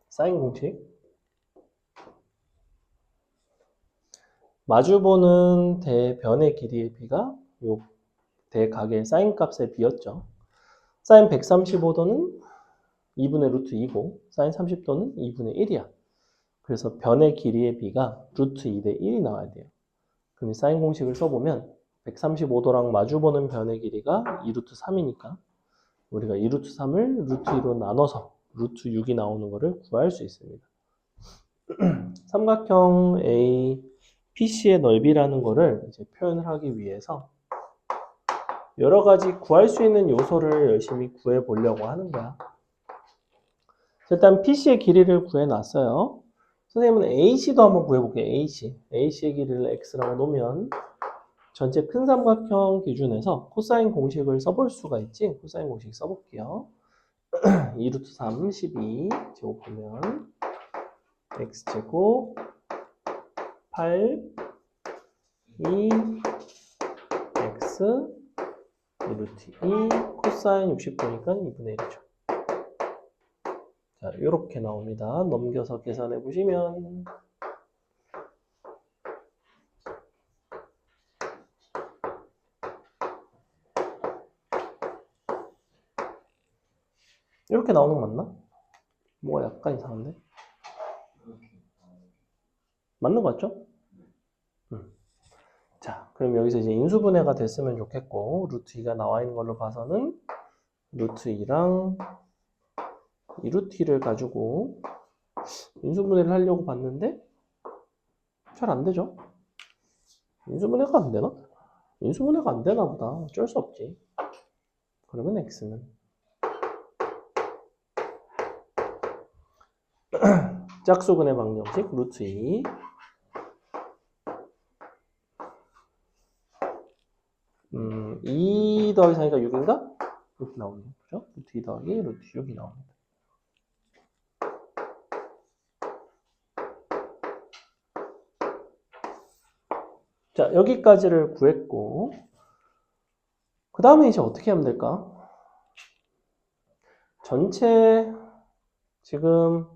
사인 공식. 마주보는 대변의 길이의 b가 요 대각의 사인 값의 b였죠. 사인 135도는 2분의 루트 2고 사인 30도는 2분의 1이야. 그래서 변의 길이의 b가 루트 2대 1이 나와야 돼요. 그럼 이 사인 공식을 써보면 135도랑 마주보는 변의 길이가 2루트 3이니까 우리가 2루트 3을 루트 2로 나눠서 루트 6이 나오는 거를 구할 수 있습니다. 삼각형 A, PC의 넓이라는 거를 이제 표현을 하기 위해서 여러 가지 구할 수 있는 요소를 열심히 구해 보려고 하는 거야. 일단 PC의 길이를 구해놨어요. 선생님은 AC도 한번 구해볼게요. AC의 길이를 X라고 놓으면 전체 큰 삼각형 기준에서 코사인 공식을 써볼 수가 있지. 코사인 공식 써볼게요. 2루트 3, 12 제곱하면 X제곱 8, 2, X 2루트 2 코사인 60도니까 2분의 1이죠. 자, 이렇게 나옵니다. 넘겨서 계산해 보시면 이렇게 나오는 거 맞나? 뭐가 약간 이상한데? 맞는 거 같죠? 자, 그럼 여기서 이제 인수분해가 됐으면 좋겠고 루트 2가 나와 있는 걸로 봐서는 루트 2랑 2루트 2를 가지고 인수분해를 하려고 봤는데 잘 안 되죠? 인수분해가 안 되나? 인수분해가 안 되나 보다. 어쩔 수 없지. 그러면 X는 짝수근의 방정식 루트 2 2 더하기 4니까 6인가? 이렇게 나오네요. 그죠? 루트 2 더하기 루트 6이 나옵니다. 자, 여기까지를 구했고 그 다음에 이제 어떻게 하면 될까? 전체 지금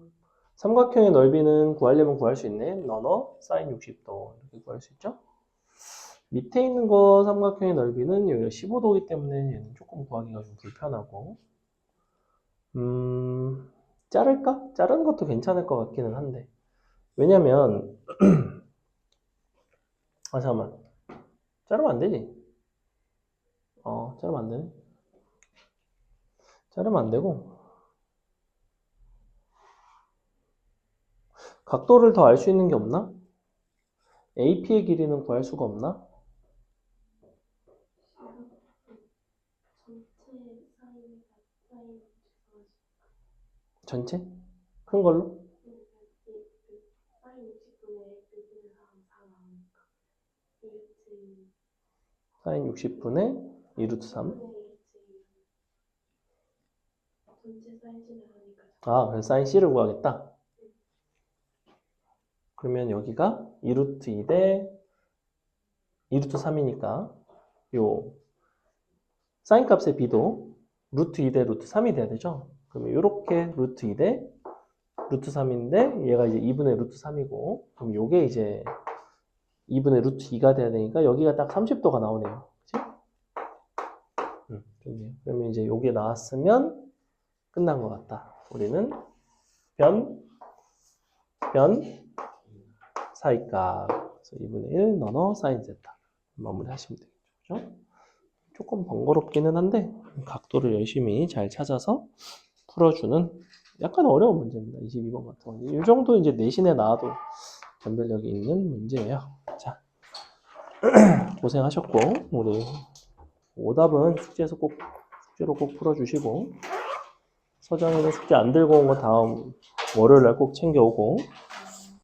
삼각형의 넓이는 구하려면 구할 수 있네. 너너 사인 60도 이렇게 구할 수 있죠? 밑에 있는 거 삼각형의 넓이는 여기가 15도이기 때문에 얘는 조금 구하기가 좀 불편하고 자를까? 자르는 것도 괜찮을 것 같기는 한데 왜냐면 아 잠깐만 자르면 안 되지. 자르면 안 되네. 자르면 안 되고 각도를 더 알 수 있는 게 없나? AP의 길이는 구할 수가 없나? 전체? 큰 걸로? 사인 60분의 2루트 3. 아, 그래서 사인 C를 구하겠다. 그러면 여기가 2루트 2 대 2루트 3이니까 요 사인 값의 B도 루트 2 대 루트 3이 돼야 되죠. 그러면 이렇게 루트 2 대 루트 3인데 얘가 이제 2분의 루트 3이고 그럼 요게 이제 2분의 루트 2가 돼야 되니까 여기가 딱 30도가 나오네요. 그치? 좋네요. 그러면 이제 요게 나왔으면 끝난 것 같다. 우리는 변 사이값 그래서 2분의 1 너너 사인 세타 마무리 하시면 되겠죠. 그죠? 조금 번거롭기는 한데 각도를 열심히 잘 찾아서 풀어주는 약간 어려운 문제입니다. 22번 같은 거. 이 정도 이제 내신에 나와도 변별력이 있는 문제예요. 자, 고생하셨고 우리 오답은 숙제로 꼭 풀어주시고 서정에는 숙제 안 들고 온 거 다음 월요일 날 꼭 챙겨오고